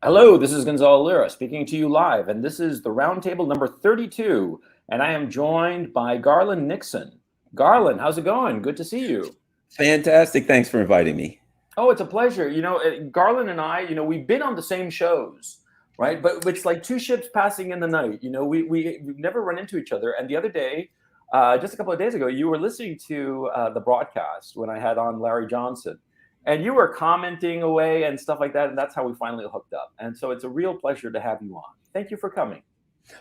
Hello, this is Gonzalo Lira speaking to you live, and this is the Roundtable number 32, and I am joined by Garland Nixon. Garland, how's it going? Good to see you. Fantastic. Thanks for inviting me. Oh, it's a pleasure. Garland and I, we've been on the same shows, right? But it's like two ships passing in the night. We've never run into each other. And the other day, just a couple of days ago, you were listening to the broadcast when I had on Larry Johnson. And you were commenting away and stuff like that. And that's how we finally hooked up. And so it's a real pleasure to have you on. Thank you for coming.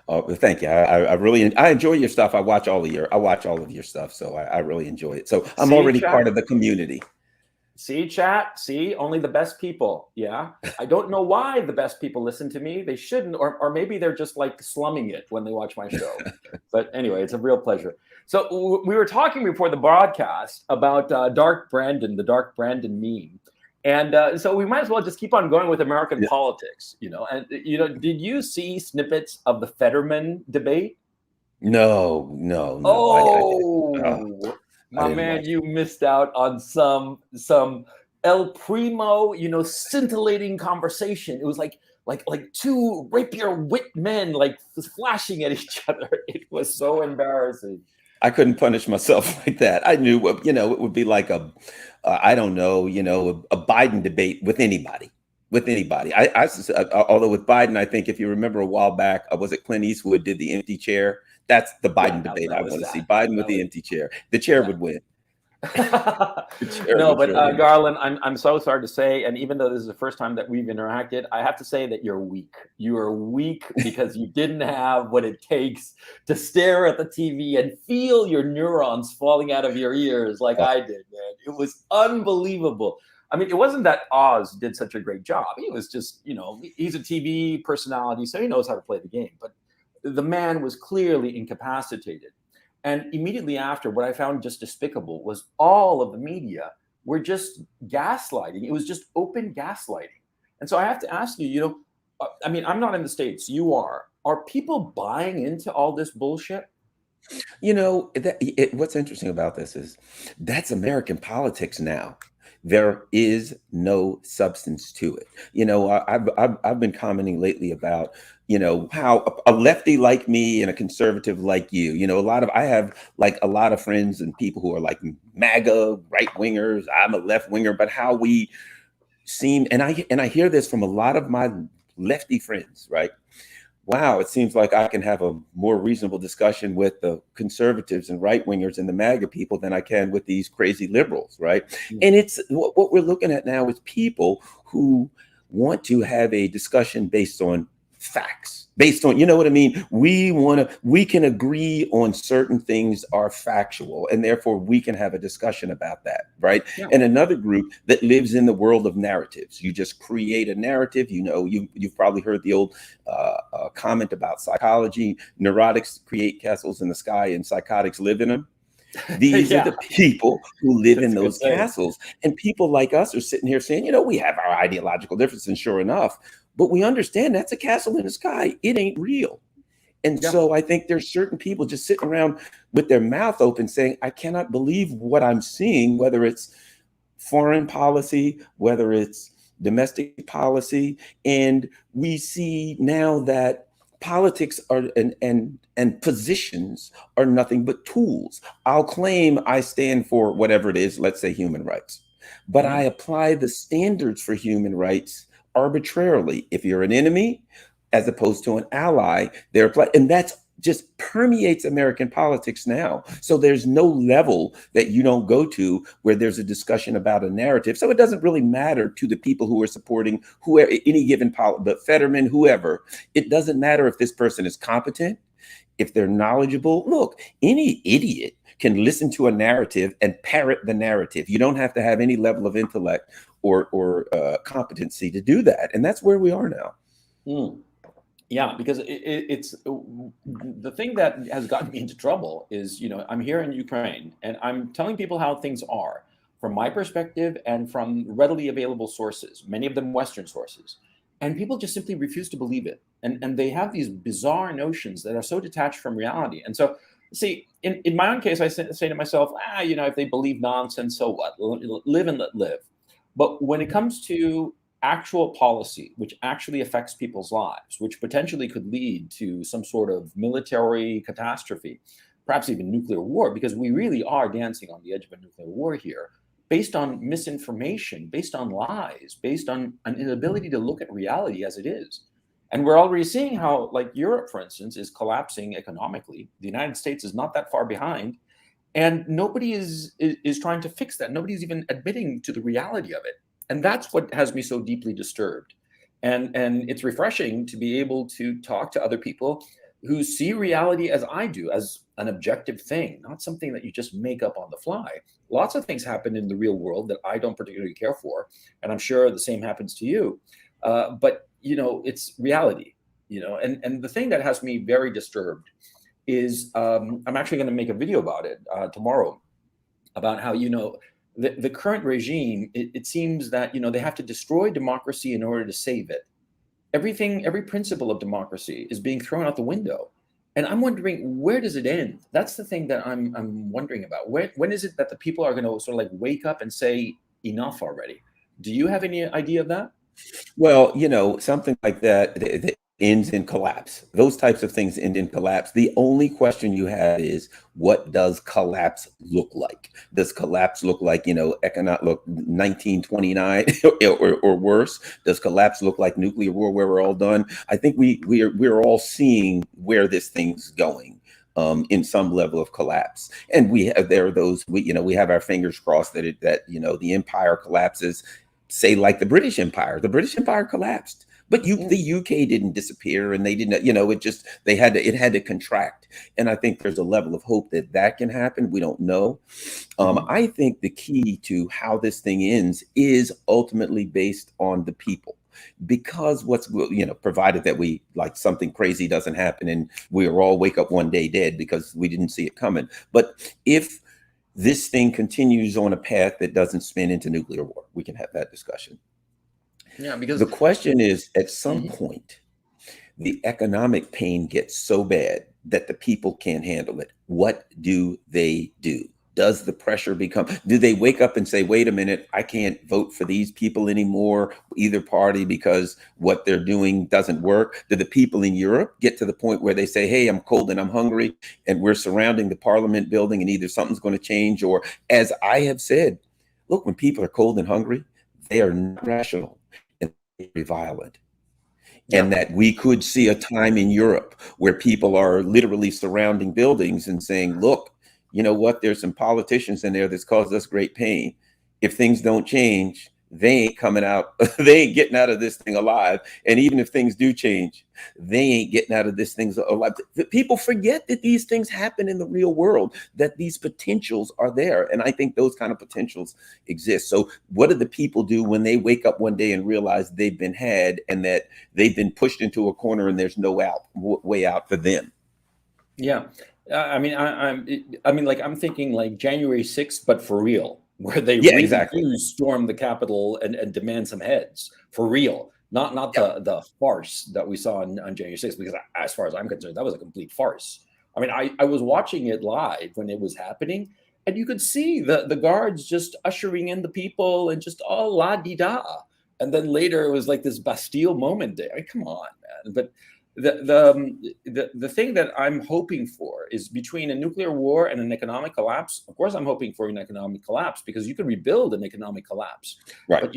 Oh, thank you. I really enjoy your stuff. I watch all of your stuff. So I really enjoy it. So I'm already part of the community. See, chat, see, only the best people. Yeah. I don't know why the best people listen to me. They shouldn't, or maybe they're just like slumming it when they watch my show. But anyway, it's a real pleasure. So we were talking before the broadcast about the Dark Brandon meme. And so we might as well just keep on going with American politics, And, did you see snippets of the Fetterman debate? No. My man, you missed out on some El Primo, scintillating conversation. It was like two rapier wit men like flashing at each other. It was so embarrassing. I couldn't punish myself like that. I knew, it would be like a Biden debate with anybody. Although with Biden, I think if you remember a while back, was it Clint Eastwood did the empty chair? That's the Biden debate I want to see. Biden with the empty chair. The chair would win. No, but Garland, I'm so sorry to say, and even though this is the first time that we've interacted, I have to say that you're weak. You are weak because you didn't have what it takes to stare at the TV and feel your neurons falling out of your ears like I did, man. It was unbelievable. I mean, it wasn't that Oz did such a great job. He was just, he's a TV personality, so he knows how to play the game. But the man was clearly incapacitated. And immediately after, what I found just despicable was all of the media were just gaslighting. It was just open gaslighting. And so I have to ask you, I mean, I'm not in the States. You are. Are people buying into all this bullshit? What's interesting about this is that's American politics now. There is no substance to it. I've been commenting lately about, how a lefty like me and a conservative like you, I have like a lot of friends and people who are like MAGA right wingers. I'm a left winger, but how we seem, and I hear this from a lot of my lefty friends, right? Wow, it seems like I can have a more reasonable discussion with the conservatives and right wingers and the MAGA people than I can with these crazy liberals, right? Mm-hmm. And it's what we're looking at now is people who want to have a discussion based on facts, based on, what I mean? We can agree on certain things are factual, and therefore we can have a discussion about that, right? Yeah. And another group that lives in the world of narratives. You just create a narrative. You've probably heard the old comment about psychology. Neurotics create castles in the sky, and psychotics live in them. These are the people who live in those castles. And people like us are sitting here saying, we have our ideological differences, and sure enough, but we understand that's a castle in the sky. It ain't real. And so I think there's certain people just sitting around with their mouth open saying, I cannot believe what I'm seeing, whether it's foreign policy, whether it's domestic policy. And we see now that politics are and positions are nothing but tools. I'll claim I stand for whatever it is, let's say human rights, but I apply the standards for human rights arbitrarily. If you're an enemy, as opposed to an ally, and that's just permeates American politics now. So there's no level that you don't go to where there's a discussion about a narrative. So it doesn't really matter to the people who are supporting whoever, any given the Fetterman, whoever. It doesn't matter if this person is competent, if they're knowledgeable. Look, any idiot can listen to a narrative and parrot the narrative. You don't have to have any level of intellect or competency to do that. And that's where we are now. Yeah, because it's the thing that has gotten me into trouble is, I'm here in Ukraine and I'm telling people how things are from my perspective and from readily available sources, many of them Western sources. And people just simply refuse to believe it. And they have these bizarre notions that are so detached from reality. And so, see, in my own case, I say to myself, if they believe nonsense, so what? Live and let live. But when it comes to actual policy which actually affects people's lives, which potentially could lead to some sort of military catastrophe, perhaps even nuclear war, because we really are dancing on the edge of a nuclear war here, based on misinformation, based on lies, based on an inability to look at reality as it is. And we're already seeing how, like Europe, for instance, is collapsing economically. The United States is not that far behind, and nobody is trying to fix that. Nobody's even admitting to the reality of it, and that's what has me so deeply disturbed. And it's refreshing to be able to talk to other people who see reality as I do, as an objective thing, not something that you just make up on the fly. Lots of things happen in the real world that I don't particularly care for, and I'm sure the same happens to you. But it's reality. And the thing that has me very disturbed is I'm actually going to make a video about it tomorrow, about how the current regime. It seems that they have to destroy democracy in order to save it. Every principle of democracy is being thrown out the window, and I'm wondering, where does it end? That's the thing that I'm wondering about. When is it that the people are going to sort of like wake up and say enough already? Do you have any idea of that? Well, something like that ends in collapse. Those types of things end in collapse. The only question you have is, what does collapse look like? Does collapse look like, economic look 1929 or worse? Does collapse look like nuclear war where we're all done? I think we're all seeing where this thing's going. In some level of collapse, and there are those we have our fingers crossed that the empire collapses. Say like the British Empire. The British Empire collapsed, but the UK didn't disappear, and they didn't. It had to contract. And I think there's a level of hope that can happen. We don't know. I think the key to how this thing ends is ultimately based on the people, because provided that we like something crazy doesn't happen and we all wake up one day dead because we didn't see it coming. But if this thing continues on a path that doesn't spin into nuclear war, we can have that discussion. Yeah, because the question is, at some point, the economic pain gets so bad that the people can't handle it. What do they do? Does the pressure do they wake up and say, wait a minute, I can't vote for these people anymore, either party, because what they're doing doesn't work? Do the people in Europe get to the point where they say, hey, I'm cold and I'm hungry, and we're surrounding the parliament building, and either something's going to change, or, as I have said, look, when people are cold and hungry, they are not rational and they're violent. And that we could see a time in Europe where people are literally surrounding buildings and saying, look, you know what? There's some politicians in there that's caused us great pain. If things don't change, they ain't coming out. They ain't getting out of this thing alive. And even if things do change, they ain't getting out of this thing alive. People forget that these things happen in the real world, that these potentials are there. And I think those kind of potentials exist. So what do the people do when they wake up one day and realize they've been had, and that they've been pushed into a corner and there's no way out for them? Yeah. I'm thinking like January 6th, but for real, where they really do storm the Capitol and demand some heads for real, not the farce that we saw on January 6th, because as far as I'm concerned, that was a complete farce. I mean, I was watching it live when it was happening, and you could see the guards just ushering in the people and just all la-di-da. And then later it was like this Bastille moment there. I mean, come on, man. But the thing that I'm hoping for is, between a nuclear war and an economic collapse. Of course, I'm hoping for an economic collapse, because you can rebuild an economic collapse, right?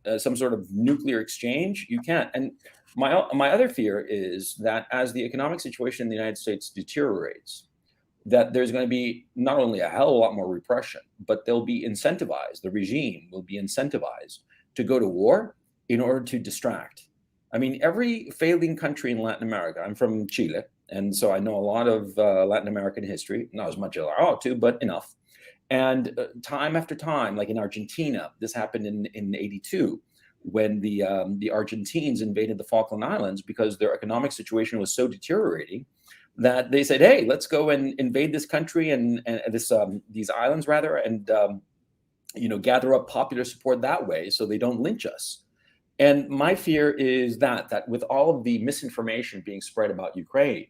But some sort of nuclear exchange, you can't. And my other fear is that as the economic situation in the United States deteriorates, that there's going to be not only a hell of a lot more repression, but they'll be incentivized. The regime will be incentivized to go to war in order to distract. I mean, every failing country in Latin America. I'm from Chile, and so I know a lot of Latin American history, not as much as I ought to, but enough. And time after time, like in Argentina, this happened in '82, when the Argentines invaded the Falkland Islands because their economic situation was so deteriorating that they said, hey, let's go and invade this country and these islands rather, and gather up popular support that way so they don't lynch us. And my fear is that with all of the misinformation being spread about Ukraine,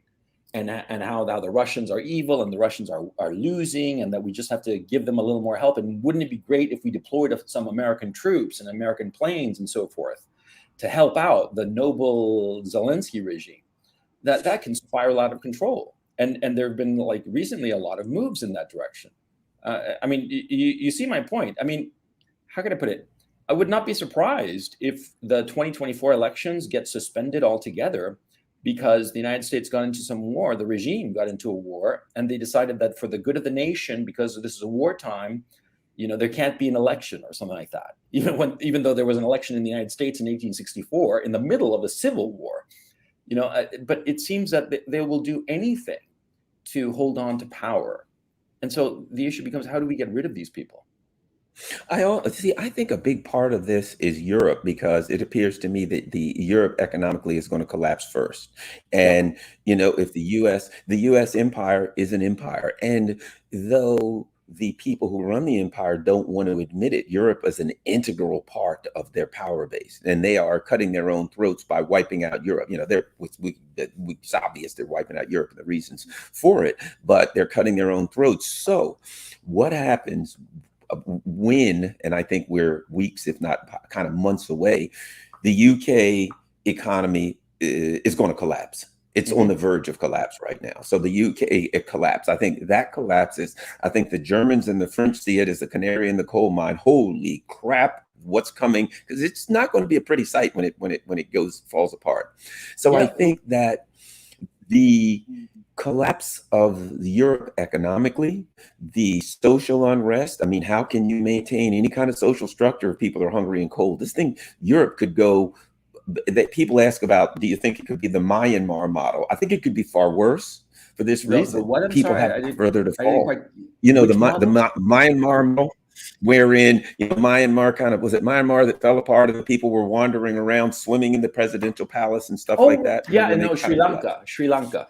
and how now the Russians are evil and the Russians are losing, and that we just have to give them a little more help, and wouldn't it be great if we deployed some American troops and American planes and so forth? to help out the noble Zelensky regime, that can spiral out of control. And there have been like recently a lot of moves in that direction. I mean, you see my point. I mean, how can I put it? I would not be surprised if the 2024 elections get suspended altogether because the United States got into some war, the regime got into a war, and they decided that for the good of the nation, because this is a wartime, there can't be an election or something like that. Even though there was an election in the United States in 1864 in the middle of a civil war, but it seems that they will do anything to hold on to power. And so the issue becomes, how do we get rid of these people? I think a big part of this is Europe, because it appears to me that the Europe economically is going to collapse first. And, if the US empire is an empire, and though the people who run the empire don't want to admit it, Europe is an integral part of their power base, and they are cutting their own throats by wiping out Europe. It's obvious they're wiping out Europe and the reasons for it, but they're cutting their own throats. So what happens when, and I think we're weeks, if not kind of months away, the UK economy is going to collapse. It's on the verge of collapse right now. So the UK collapse. I think that collapses. I think the Germans and the French see it as a canary in the coal mine. Holy crap, what's coming? Because it's not going to be a pretty sight when it falls apart. So I think that the collapse of Europe economically, the social unrest. I mean, how can you maintain any kind of social structure if people are hungry and cold? Europe could go, that people ask about, do you think it could be the Myanmar model? I think it could be far worse for this reason. People have further to fall. The Myanmar model, wherein Myanmar was it Myanmar that fell apart and the people were wandering around swimming in the presidential palace and stuff like that? Yeah, and no, Sri Lanka. Sri Lanka,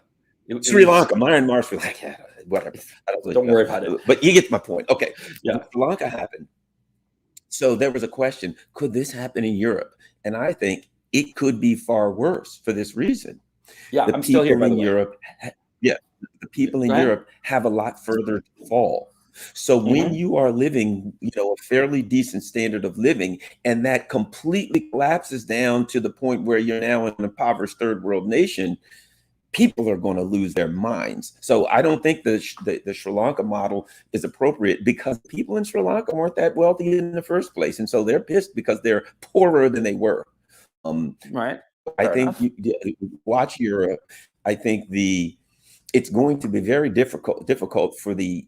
Myanmar, Sri Lanka, whatever. Don't worry about it. But you get my point. Okay. Yeah. Sri Lanka happened. So there was a question, could this happen in Europe? And I think it could be far worse for this reason. Yeah, I'm still here, by the way. The people in Europe have a lot further to fall. So when you are living, a fairly decent standard of living, and that completely collapses down to the point where you're now an impoverished third world nation, people are going to lose their minds. So I don't think the Sri Lanka model is appropriate, because people in Sri Lanka weren't that wealthy in the first place. And so they're pissed because they're poorer than they were. Right. I think watch Europe. I think it's going to be very difficult for the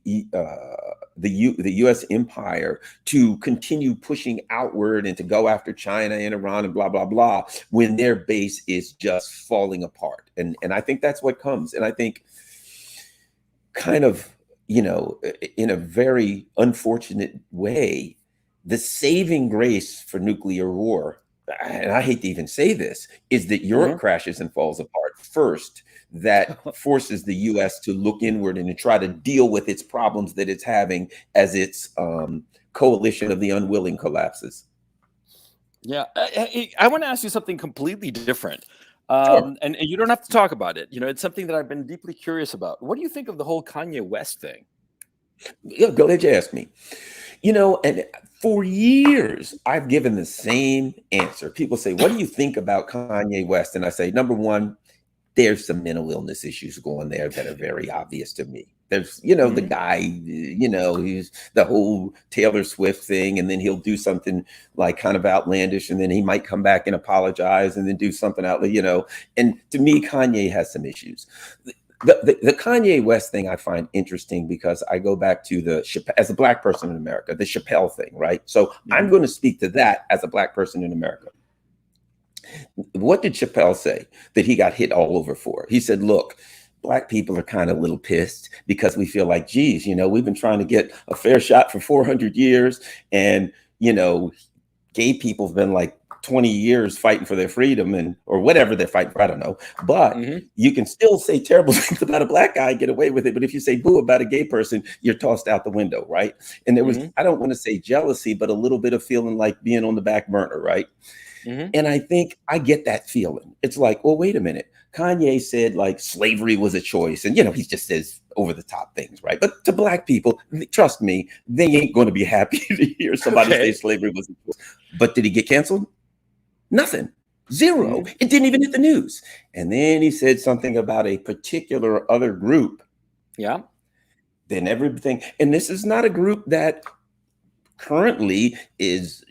U.S. empire to continue pushing outward and to go after China and Iran and blah blah blah when their base is just falling apart. And I think that's what comes. And I think kind of in a very unfortunate way, the saving grace for nuclear war, and I hate to even say this, is that Europe crashes and falls apart first. That forces the U.S. to look inward and to try to deal with its problems that it's having as its coalition of the unwilling collapses. Yeah, I want to ask you something completely different. Sure. And you don't have to talk about it. It's something that I've been deeply curious about. What do you think of the whole Kanye West thing? Yeah, go ahead, you ask me. And for years, I've given the same answer. People say, what do you think about Kanye West? And I say, number one, there's some mental illness issues going there that are very obvious to me. There's, the guy, he's the whole Taylor Swift thing, and then he'll do something like kind of outlandish, and then he might come back and apologize and then do something and to me, Kanye has some issues. The Kanye West thing I find interesting because I go back to as a Black person in America, the Chappelle thing, right? So I'm going to speak to that as a Black person in America. What did Chappelle say that he got hit all over for? He said, look, Black people are kind of a little pissed because we feel like, geez, we've been trying to get a fair shot for 400 years. And, gay people have been like 20 years fighting for their freedom or whatever they're fighting for. I don't know. But you can still say terrible things about a Black guy and get away with it. But if you say boo about a gay person, you're tossed out the window. Right. And there was, I don't want to say jealousy, but a little bit of feeling like being on the back burner. Right. And I think I get that feeling. It's like, well, wait a minute. Kanye said like slavery was a choice. And, he just says over the top things. Right. But to Black people, trust me, they ain't going to be happy to hear somebody say slavery was a choice. But did he get canceled? Nothing. Zero. Mhm. It didn't even hit the news. And then he said something about a particular other group. Yeah. Then everything, and this is not a group that currently is,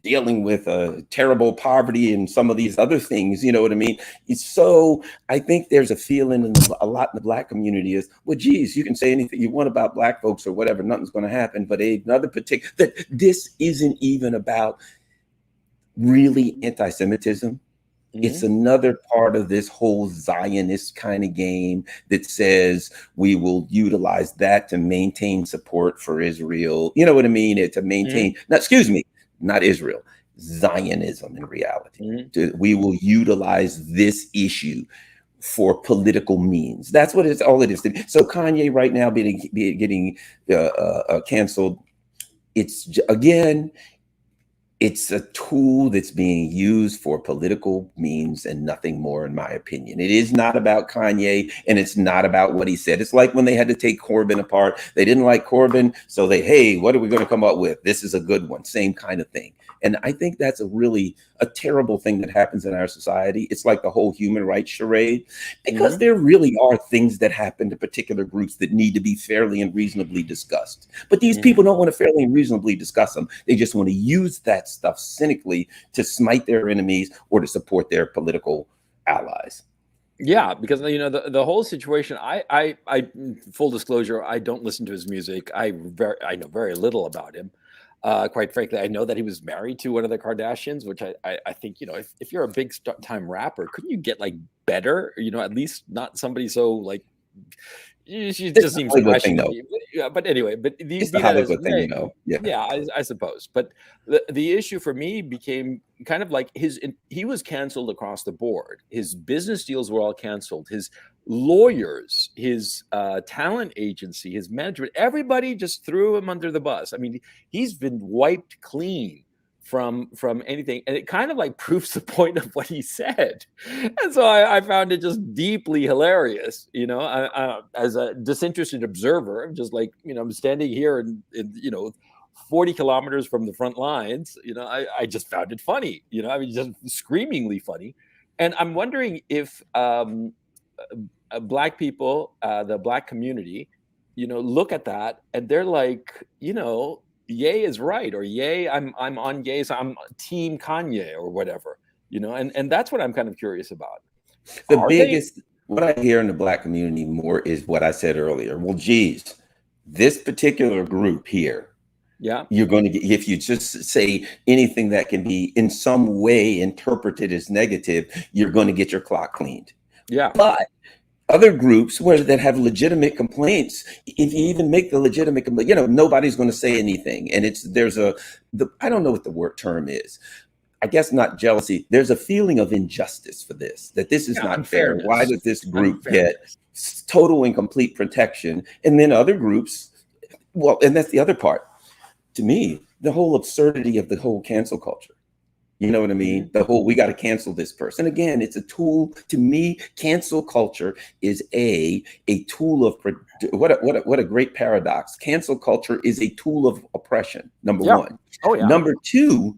dealing with terrible poverty and some of these other things. You know what I mean? So I think there's a feeling a lot in the Black community is, well, geez, you can say anything you want about Black folks or whatever, nothing's going to happen. But another particular, that this isn't even about really anti-Semitism. It's Mhm. another part of this whole Zionist kind of game that says we will utilize that to maintain support for Israel. You know what I mean? To Mhm. maintain, not, excuse me, not Israel, Zionism in reality. Mhm. We will utilize this issue for political means. That's what it's all it is. So Kanye right now getting canceled. Again, it's a tool that's being used for political means and nothing more, in my opinion. It is not about Kanye, and it's not about what he said. It's like when they had to take Corbyn apart. They didn't like Corbyn, so hey, what are we going to come up with? This is a good one. Same kind of thing. And I think that's a terrible thing that happens in our society. It's like the whole human rights charade, because Mhm. there really are things that happen to particular groups that need to be fairly and reasonably discussed. But these Mhm. people don't want to fairly and reasonably discuss them. They just want to use that stuff cynically to smite their enemies or to support their political allies. Yeah, because the whole situation. Full disclosure, I don't listen to his music. I know very little about him. Quite frankly, I know that he was married to one of the Kardashians, which I think if you're a big time rapper, couldn't you get like better? At least not somebody so like. She It's just the seems Hollywood trashy thing, to though. me. Yeah, but anyway, but It's the be that as it Hollywood thing, may, Yeah. yeah, I suppose. But the issue for me became kind of like he was canceled across the board. His business deals were all canceled. His lawyers, his talent agency, his management, everybody just threw him under the bus. I mean, he's been wiped clean from anything, and it kind of like proves the point of what he said. And so I found it just deeply hilarious, as a disinterested observer. I'm just like, I'm standing here in 40 kilometers from the front lines. I just found it funny. I mean, just screamingly funny. And I'm wondering if Black people, the Black community, look at that and they're like, Ye is right, or Ye, I'm on Ye, so I'm team Kanye or whatever, and that's what I'm kind of curious about. The Are they? biggest, what I hear in the Black community more is what I said earlier. Well, geez, this particular group here, Yeah, you're going to get, if you just say anything that can be in some way interpreted as negative, you're going to get your clock cleaned. yeah, But other groups that have legitimate complaints, if you even make the legitimate complaint, nobody's going to say anything. And I don't know what the word term is. I guess not jealousy. There's a feeling of injustice for this, that this is yeah. not fair. Why Unfairness, does this group get unfairness. total and complete protection? And then other groups, well, and that's the other part. To me, the whole absurdity of the whole cancel culture. You know what I mean? Mhm. The whole, we got to cancel this person. Again, it's a tool. To me, cancel culture is a tool of what a great paradox. Cancel culture is a tool of oppression. Number Yeah. one. Oh yeah. Number two,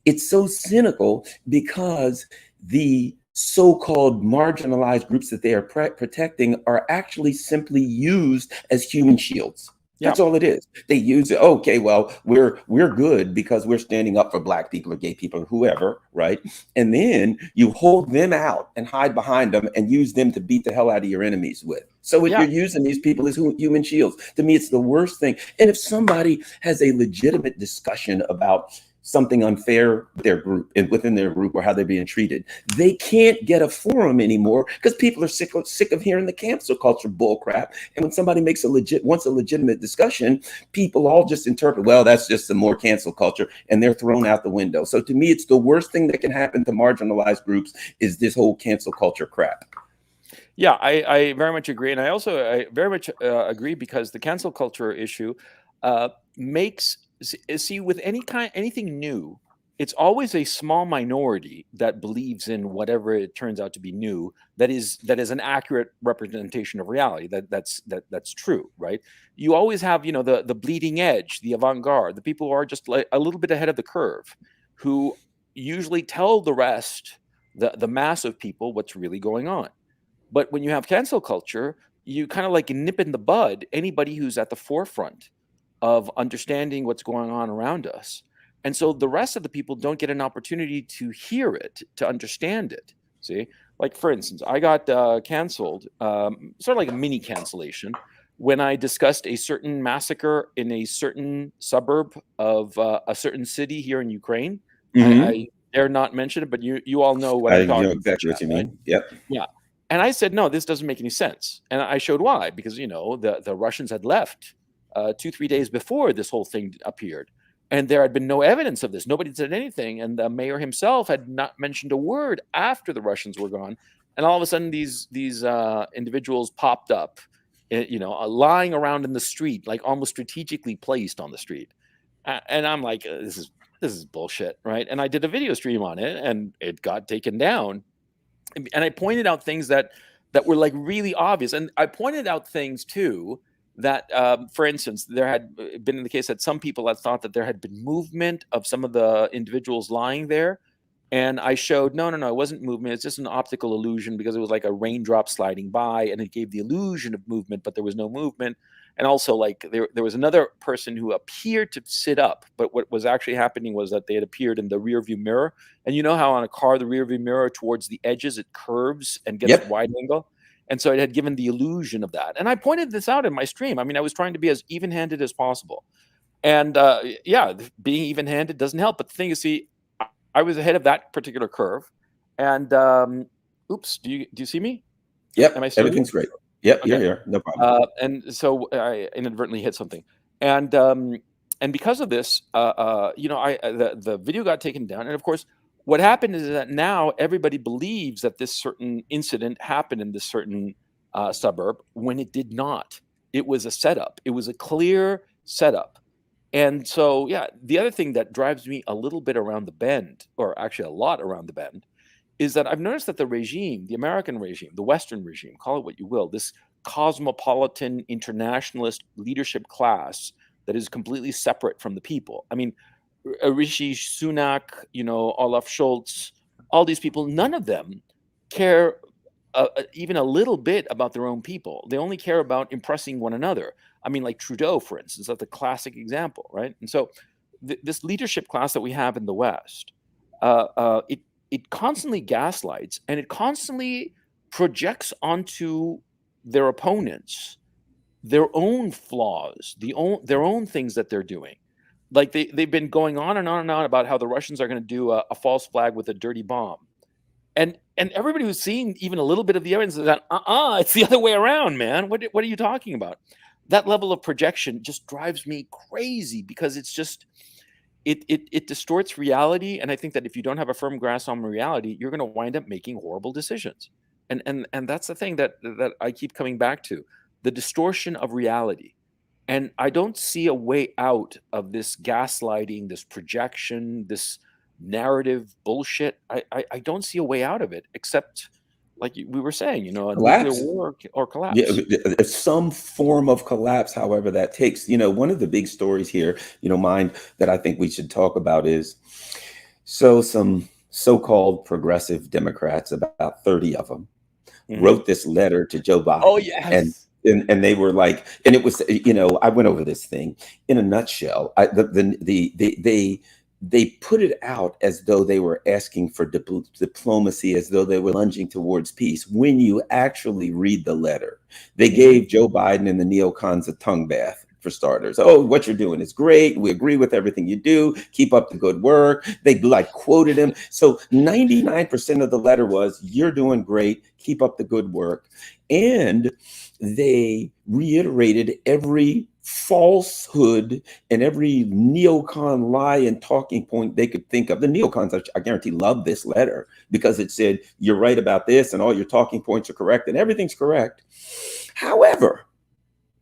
it's so cynical because the so-called marginalized groups that they are protecting are actually simply used as human shields. Yeah. That's all it is. They use it. Okay, well, we're good because we're standing up for Black people or gay people or whoever, right? And then you hold them out and hide behind them and use them to beat the hell out of your enemies with. So Yeah. you're using these people as human shields. To me, it's the worst thing. And if somebody has a legitimate discussion about something unfair with their group and within their group or how they're being treated, they can't get a forum anymore because people are sick of hearing the cancel culture bull crap. And when somebody wants a legitimate discussion, people all just interpret, well, that's just some more cancel culture, and they're thrown out the window. So to me, it's the worst thing that can happen to marginalized groups is this whole cancel culture crap. Yeah, I very much agree, and I very much agree because the cancel culture issue makes see with anything new, it's always a small minority that believes in whatever it turns out to be new that is an accurate representation of reality. That's true, right? You always have the bleeding edge, the avant garde, the people who are just like a little bit ahead of the curve, who usually tell the rest, the mass of people, what's really going on. But when you have cancel culture, you kind of like nip in the bud anybody who's at the forefront of understanding what's going on around us. And so the rest of the people don't get an opportunity to hear it, to understand it. See, like for instance, I got canceled, sort of like a mini cancellation, when I discussed a certain massacre in a certain suburb of a certain city here in Ukraine. Hmm. I dare not mention it, but you all know what I I'm know talking exactly about, what you right? mean. Yep. Yeah. And I said, no, this doesn't make any sense. And I showed why, because, you know, the Russians had left 2, 3 days before this whole thing appeared. And there had been no evidence of this. Nobody said anything. And the mayor himself had not mentioned a word after the Russians were gone. And all of a sudden, these individuals popped up, you know, lying around in the street, like almost strategically placed on the street. And I'm like, this is bullshit, right? And I did a video stream on it, and it got taken down. And I pointed out things that were like really obvious, and I pointed out things too that, for instance, there had been in the case that some people had thought that there had been movement of some of the individuals lying there, and I showed no, it wasn't movement. It's just an optical illusion because it was like a raindrop sliding by, and it gave the illusion of movement, but there was no movement. And also, like there was another person who appeared to sit up, but what was actually happening was that they had appeared in the rear view mirror. And you know how on a car, the rear view mirror towards the edges, it curves and gets Yep. wide angle. And so it had given the illusion of that. And I pointed this out in my stream. I mean, I was trying to be as even-handed as possible. And yeah, being even-handed doesn't help. But the thing is, see, I was ahead of that particular curve. And oops, do you see me? Am I Yep. still here? Everything's great. Yep. You're Okay. here. No problem. And so I inadvertently hit something, and because of this, you know, the video got taken down, and of course, what happened is that now everybody believes that this certain incident happened in this certain suburb when it did not. It was a setup. It was a clear setup, and so yeah, the other thing that drives me a little bit around the bend, or actually a lot around the bend, is that I've noticed that the regime, the American regime, the Western regime, call it what you will, this cosmopolitan internationalist leadership class that is completely separate from the people. I mean, Rishi Sunak, you know, Olaf Scholz, all these people, none of them care even a little bit about their own people. They only care about impressing one another. I mean, like Trudeau, for instance, that's the classic example, right? And so this leadership class that we have in the West, it constantly gaslights, and it constantly projects onto their opponents their own flaws, their own things that they're doing. Like they've been going on and on and on about how the Russians are going to do a false flag with a dirty bomb. And everybody who's seen even a little bit of the evidence is that it's the other way around, man. What are you talking about? That level of projection just drives me crazy, because it's just it distorts reality. And I think that if you don't have a firm grasp on reality, you're going to wind up making horrible decisions. And that's the thing that I keep coming back to, the distortion of reality. And I don't see a way out of this gaslighting, this projection, this narrative bullshit. I don't see a way out of it, except, like we were saying, you know, a nuclear Collapse. war or Yeah, collapse. some form of collapse, however that takes. One of the big stories here, mine, that I think we should talk about is, some so-called progressive Democrats, about 30 of them, wrote this letter to Joe Oh, Biden, and yes. and they were like, and it was, I went over this thing in a nutshell. They put it out as though they were asking for diplomacy, as though they were lunging towards peace. When you actually read the letter, they gave Joe Biden and the neocons a tongue bath, for starters. Oh, what you're doing is great. We agree with everything you do. Keep up the good work. They like quoted him. So 99% of the letter was, you're doing great. Keep up the good work. And they reiterated every falsehood and every neocon lie and talking point they could think of. The neocons, I guarantee, love this letter, because it said, you're right about this, and all your talking points are correct, and everything's correct. However,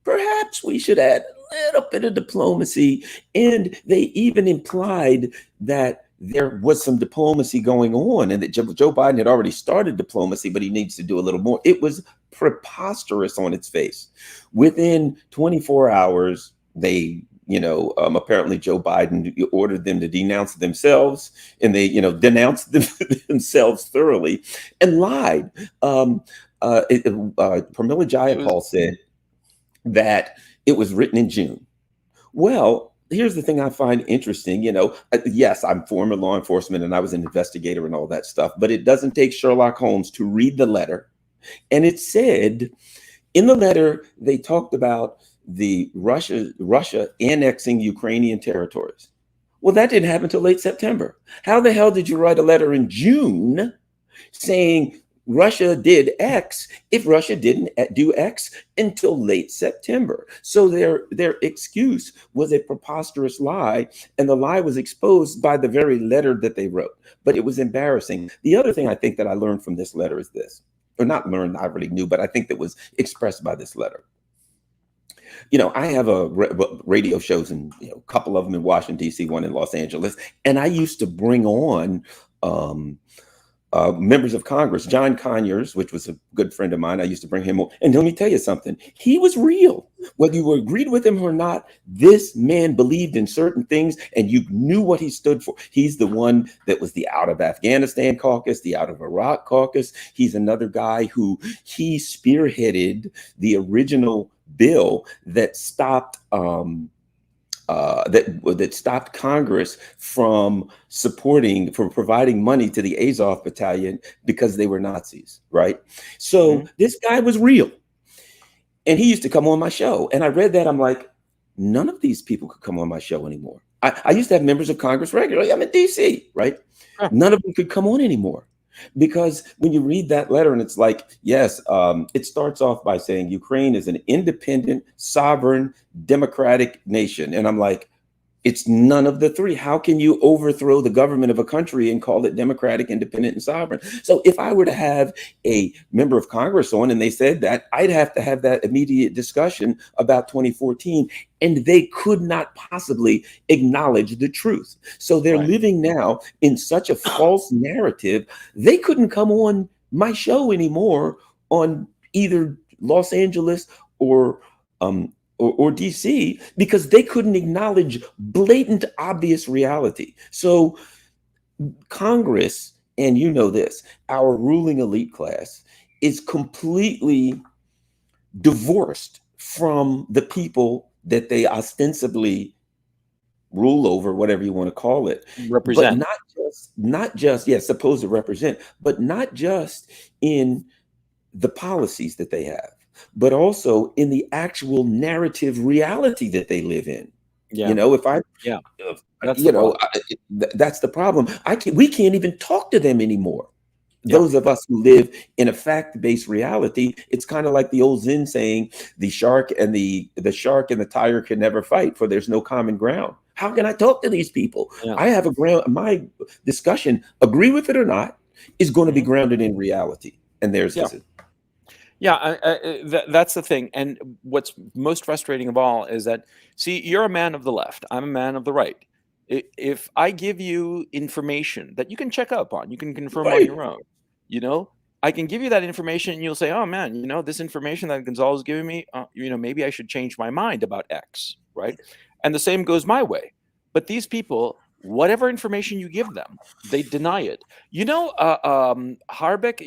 perhaps we should add a little bit of diplomacy. And they even implied that there was some diplomacy going on, and that Joe Biden had already started diplomacy, but he needs to do a little more. It was preposterous on its face. Within 24 hours, they apparently Joe Biden ordered them to denounce themselves, and they, denounced themselves thoroughly and lied. Pramila It was Jayapal said that it was written in June. Well, here's the thing I find interesting. Yes, I'm former law enforcement and I was an investigator and all that stuff, but it doesn't take Sherlock Holmes to read the letter. And it said in the letter, they talked about the Russia annexing Ukrainian territories. Well, that didn't happen until late September. How the hell did you write a letter in June saying Russia did X if Russia didn't do X until late September? So their excuse was a preposterous lie, and the lie was exposed by the very letter that they wrote. But it was embarrassing. The other thing I think that I learned from this letter is this, or not learned, I already knew, but I think that was expressed by this letter. I have radio shows, and a couple of them in Washington, D.C., one in Los Angeles, and I used to bring on members of Congress. John Conyers, which was a good friend of mine, I used to bring him on. And let me tell you something, he was real. Whether you agreed with him or not, this man believed in certain things, and you knew what he stood for. He's the one that was the out of Afghanistan caucus, the out of Iraq caucus. He's another guy who he spearheaded the original bill that stopped that stopped Congress from providing money to the Azov battalion because they were Nazis, right? So this guy was real. And he used to come on my show. And I read that, I'm like, none of these people could come on my show anymore. I used to have members of Congress regularly. I'm in DC, right? Huh. None of them could come on anymore. Because when you read that letter, and it's like, yes, it starts off by saying Ukraine is an independent, sovereign, democratic nation. And I'm like, it's none of the three. How can you overthrow the government of a country and call it democratic, independent, and sovereign? So if I were to have a member of Congress on and they said that, I'd have to have that immediate discussion about 2014, and they could not possibly acknowledge the truth. So they're living now in such a false narrative. They couldn't come on my show anymore on either Los Angeles or DC, because they couldn't acknowledge blatant, obvious reality. So Congress, and this, our ruling elite class is completely divorced from the people that they ostensibly rule over, whatever you want to call it. represent. But not just, yes, supposed to represent, but not just in the policies that they have, but also in the actual narrative reality that they live in. Yeah. That's the problem. We can't even talk to them anymore. Those of us who live in a fact-based reality, it's kind of like the old Zen saying, the shark and the tiger can never fight, for there's no common ground. How can I talk to these people? I have a ground. My discussion, agree with it or not, is going to be grounded in reality. And there's this. That's the thing. And what's most frustrating of all is that, see, you're a man of the left. I'm a man of the right. If I give you information that you can check up on, you can confirm on your own, I can give you that information and you'll say, oh man, this information that Gonzalo is giving me, maybe I should change my mind about X, right? And the same goes my way. But these people, whatever information you give them, they deny it. Harbeck,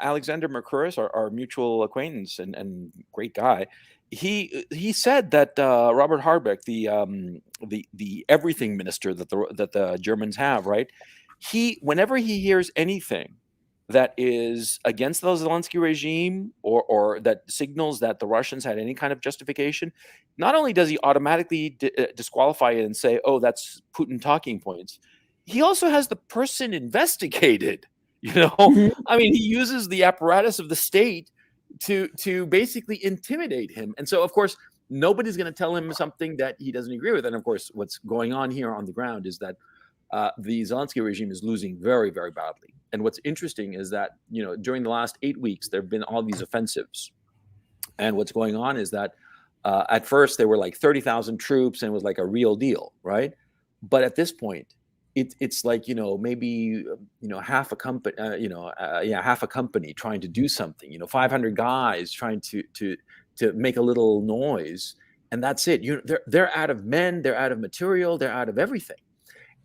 Alexander Mercouris, our mutual acquaintance and great guy, he said that Robert Harbeck, the everything minister that the Germans have, right? Whenever he hears anything that is against the Zelensky regime or that signals that the Russians had any kind of justification, not only does he automatically disqualify it and say, oh, that's Putin talking points, he also has the person investigated. I mean, he uses the apparatus of the state to basically intimidate him. And so, of course, nobody's going to tell him something that he doesn't agree with. And of course, what's going on here on the ground is that the Zelensky regime is losing very, very badly. And what's interesting is that, during the last 8 weeks, there have been all these offensives. And what's going on is that at first there were like 30,000 troops and it was like a real deal, right? But at this point, it's like, maybe, half a company, half a company trying to do something, 500 guys trying to make a little noise. and that's it. They're out of men, they're out of material, they're out of everything.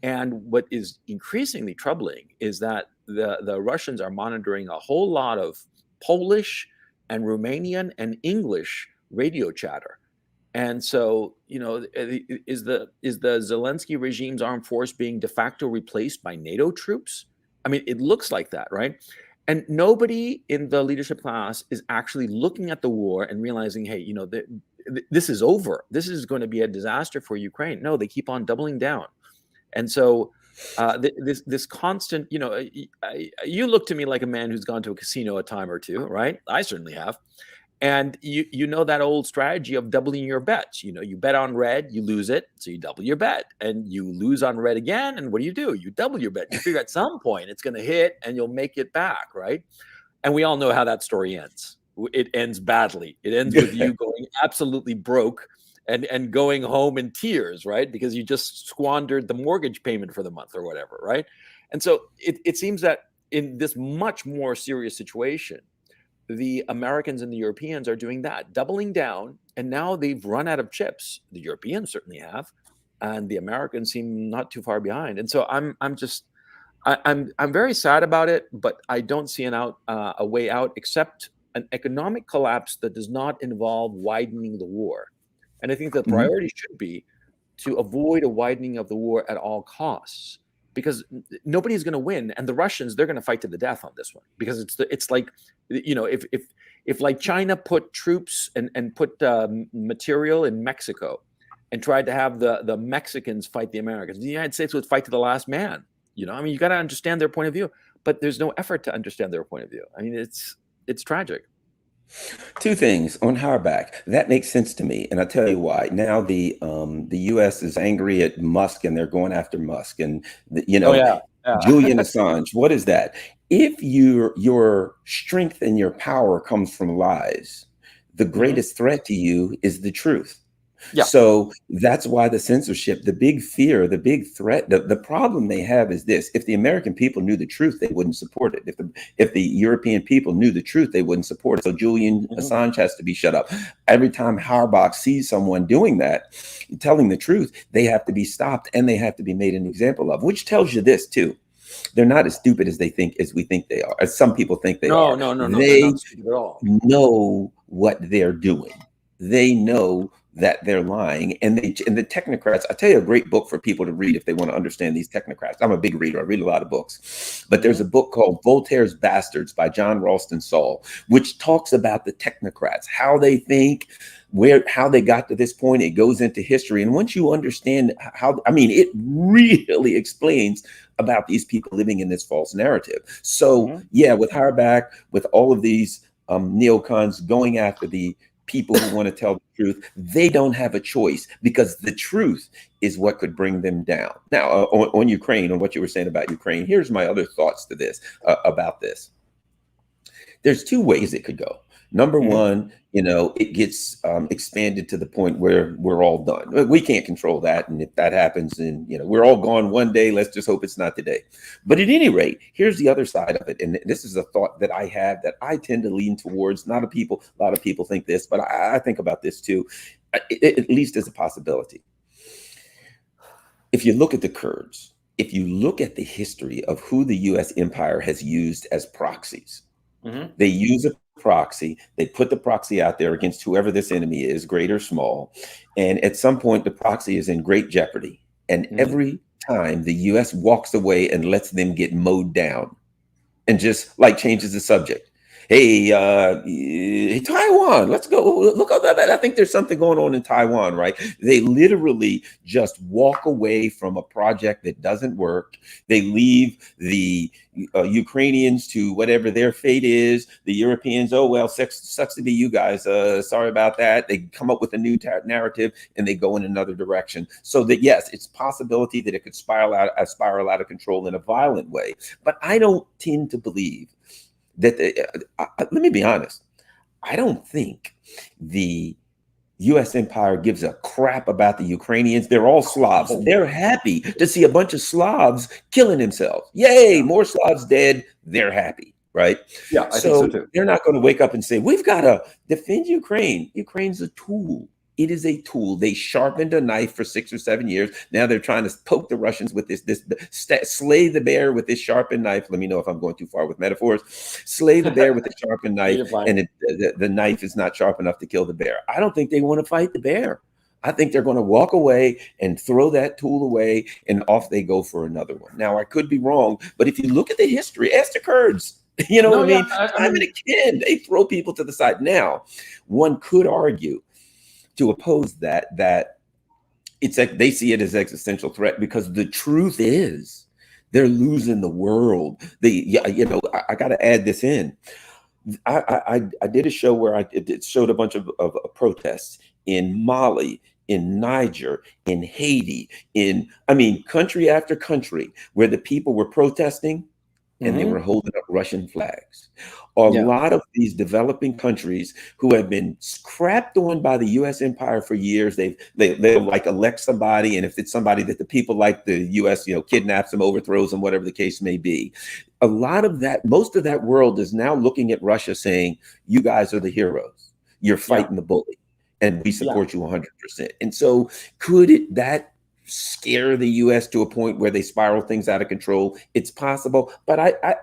And what is increasingly troubling is that the Russians are monitoring a whole lot of Polish and Romanian and English radio chatter. And so, is the Zelensky regime's armed force being de facto replaced by NATO troops? I mean, it looks like that, right? And nobody in the leadership class is actually looking at the war and realizing, hey, this is over. This is going to be a disaster for Ukraine. No, they keep on doubling down. And so this constant, you look to me like a man who's gone to a casino a time or two, right? I certainly have. And you know that old strategy of doubling your bets. You bet on red, you lose it, so you double your bet. And you lose on red again, and what do? You double your bet. You figure at some point it's going to hit and you'll make it back, right? And we all know how that story ends. It ends badly. It ends with you going absolutely broke and going home in tears, right? Because you just squandered the mortgage payment for the month or whatever, right? And so it seems that in this much more serious situation, the Americans and the Europeans are doing that, doubling down, and now they've run out of chips. The Europeans certainly have, and the Americans seem not too far behind. And so I'm very sad about it, but I don't see a way out except an economic collapse that does not involve widening the war. And I think the priority should be to avoid a widening of the war at all costs, because nobody's going to win, and the Russians, they're going to fight to the death on this one, because it's like, if like China put troops and put material in Mexico and tried to have the Mexicans fight the Americans, the United States would fight to the last man. I mean, you got to understand their point of view, but there's no effort to understand their point of view. I mean, it's tragic. Two things on Harback. That makes sense to me, and I'll tell you why. Now the U.S. is angry at Musk, and they're going after Musk, and Julian Assange. What is that? If your strength and your power comes from lies, the greatest threat to you is the truth. Yeah. So that's why the censorship, the big fear, the big threat, the problem they have is this: if the American people knew the truth, they wouldn't support it. If the European people knew the truth, they wouldn't support it. So Julian Assange has to be shut up. Every time Harback sees someone doing that, telling the truth, they have to be stopped and they have to be made an example of, which tells you this too. They're not as stupid as we think they are, as some people think they are. No. They not stupid at all. Know what they're doing. They know that they're lying, and the technocrats. I tell you a great book for people to read if they want to understand these technocrats. I'm a big reader. I read a lot of books, but there's a book called Voltaire's Bastards by John Ralston Saul, which talks about the technocrats, how they think, how they got to this point. It goes into history, and once you understand it really explains about these people living in this false narrative. So with Harback, with all of these neocons going after the people who want to tell the truth, they don't have a choice, because the truth is what could bring them down. Now, on Ukraine, on what you were saying about Ukraine, here's my other thoughts to this, about this. There's two ways it could go. Number one, it gets expanded to the point where we're all done. We can't control that. And if that happens, then, we're all gone one day. Let's just hope it's not today. But at any rate, here's the other side of it. And this is a thought that I have that I tend to lean towards. A lot of people think this, but I think about this too, at least as a possibility. If you look at the Kurds, if you look at the history of who the U.S. empire has used as proxies, they use a proxy, they put the proxy out there against whoever this enemy is, great or small, and at some point the proxy is in great jeopardy, and every time the US walks away and lets them get mowed down and just like changes the subject. Hey, Taiwan, let's go. Look at that. I think there's something going on in Taiwan, right? They literally just walk away from a project that doesn't work. They leave the Ukrainians to whatever their fate is. The Europeans, oh, well, sucks to be you guys. Sorry about that. They come up with a new narrative and they go in another direction. So that, yes, it's a possibility that it could spiral out of control in a violent way. But I don't tend to believe that let me be honest. I don't think the U.S. empire gives a crap about the Ukrainians. They're all Slavs. They're happy to see a bunch of Slavs killing themselves. Yay, more Slavs dead. They're happy, right? Yeah, I think so too. They're not going to wake up and say, we've got to defend Ukraine. Ukraine's a tool. It is a tool. They sharpened a knife for 6 or 7 years. Now they're trying to poke the Russians with slay the bear with this sharpened knife. Let me know if I'm going too far with metaphors. Slay the bear with a sharpened knife, and the knife is not sharp enough to kill the bear. I don't think they want to fight the bear. I think they're going to walk away and throw that tool away, and off they go for another one. Now, I could be wrong, but if you look at the history, ask the Kurds. You know what I mean? Time and again, they throw people to the side. Now, one could argue to oppose that it's like they see it as existential threat, because the truth is they're losing the world. I got to add this in. I did a show where it showed a bunch of protests in Mali, in Niger, in Haiti, country after country, where the people were protesting and they were holding up Russian flags. A lot of these developing countries who have been crapped on by the U.S. empire for years, they'll like elect somebody, and if it's somebody that the people like, the U.S. kidnaps them, overthrows them, whatever the case may be. A lot of that, most of that world is now looking at Russia saying, "You guys are the heroes. You're fighting the bully, and we support you 100%." And so, could that scare the U.S. to a point where they spiral things out of control? It's possible, but I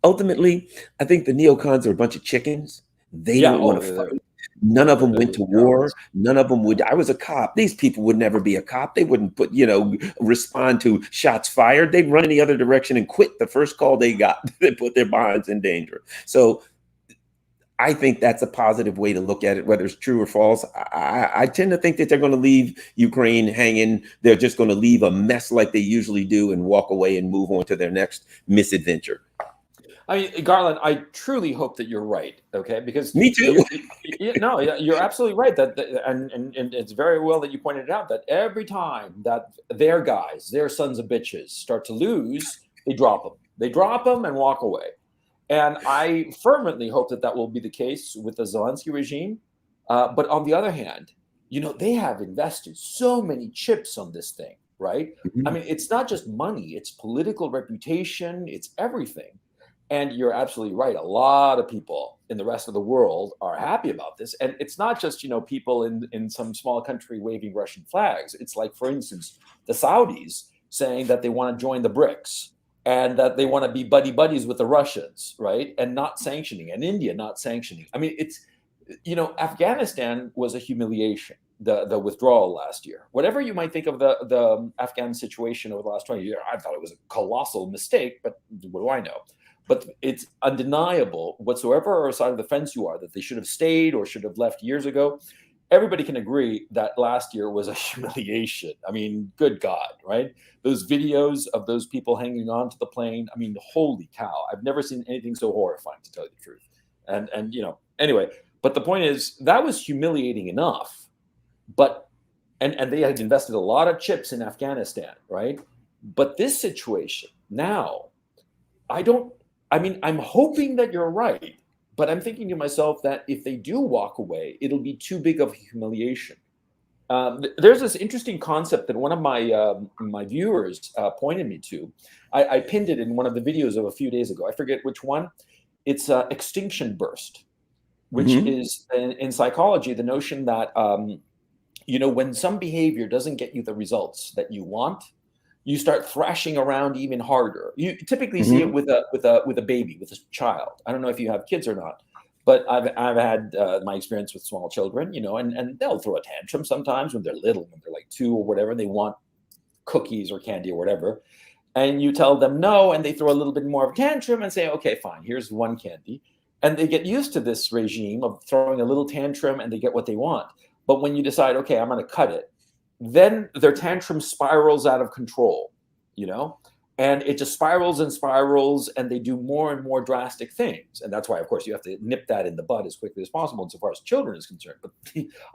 ultimately, I think the neocons are a bunch of chickens. They don't want to fight. None of them went to war. None of them would. I was a cop. These people would never be a cop. They wouldn't respond to shots fired. They'd run in the other direction and quit the first call they got. They put their behinds in danger. So I think that's a positive way to look at it, whether it's true or false. I tend to think that they're going to leave Ukraine hanging. They're just going to leave a mess like they usually do and walk away and move on to their next misadventure. I mean, Garland, I truly hope that you're right. Okay, because me too. You're absolutely right. And it's very well that you pointed out that every time that their guys, their sons of bitches, start to lose, they drop them. They drop them and walk away. And I fervently hope that that will be the case with the Zelensky regime. But on the other hand, they have invested so many chips on this thing, right? I mean, it's not just money, it's political reputation, it's everything. And you're absolutely right. A lot of people in the rest of the world are happy about this. And it's not just, people in some small country waving Russian flags. It's like, for instance, the Saudis saying that they want to join the BRICS and that they want to be buddies with the Russians, right? And not sanctioning, and India not sanctioning. I mean, it's, Afghanistan was a humiliation, the withdrawal last year. Whatever you might think of the Afghan situation over the last 20 years, I thought it was a colossal mistake, but what do I know? But it's undeniable, whatsoever side of the fence you are, that they should have stayed or should have left years ago. Everybody can agree that last year was a humiliation. I mean, good God, right? Those videos of those people hanging on to the plane. I mean, holy cow. I've never seen anything so horrifying, to tell you the truth. And anyway, but the point is, that was humiliating enough. But, and they had invested a lot of chips in Afghanistan, right? But this situation now, I'm hoping that you're right. But I'm thinking to myself that if they do walk away, it'll be too big of a humiliation. There's this interesting concept that one of my viewers pointed me to. I pinned it in one of the videos of a few days ago. I forget which one. It's extinction burst, which is in psychology the notion that when some behavior doesn't get you the results that you want, you start thrashing around even harder. You typically see it with a baby, with a child. I don't know if you have kids or not, but I've had my experience with small children, and they'll throw a tantrum sometimes when they're little, when they're like 2 or whatever, they want cookies or candy or whatever. And you tell them no, and they throw a little bit more of a tantrum and say, okay, fine, here's one candy. And they get used to this regime of throwing a little tantrum and they get what they want. But when you decide, okay, I'm going to cut it, then their tantrum spirals out of control, and it just spirals and spirals, and they do more and more drastic things. And that's why, of course, you have to nip that in the bud as quickly as possible insofar as children is concerned. But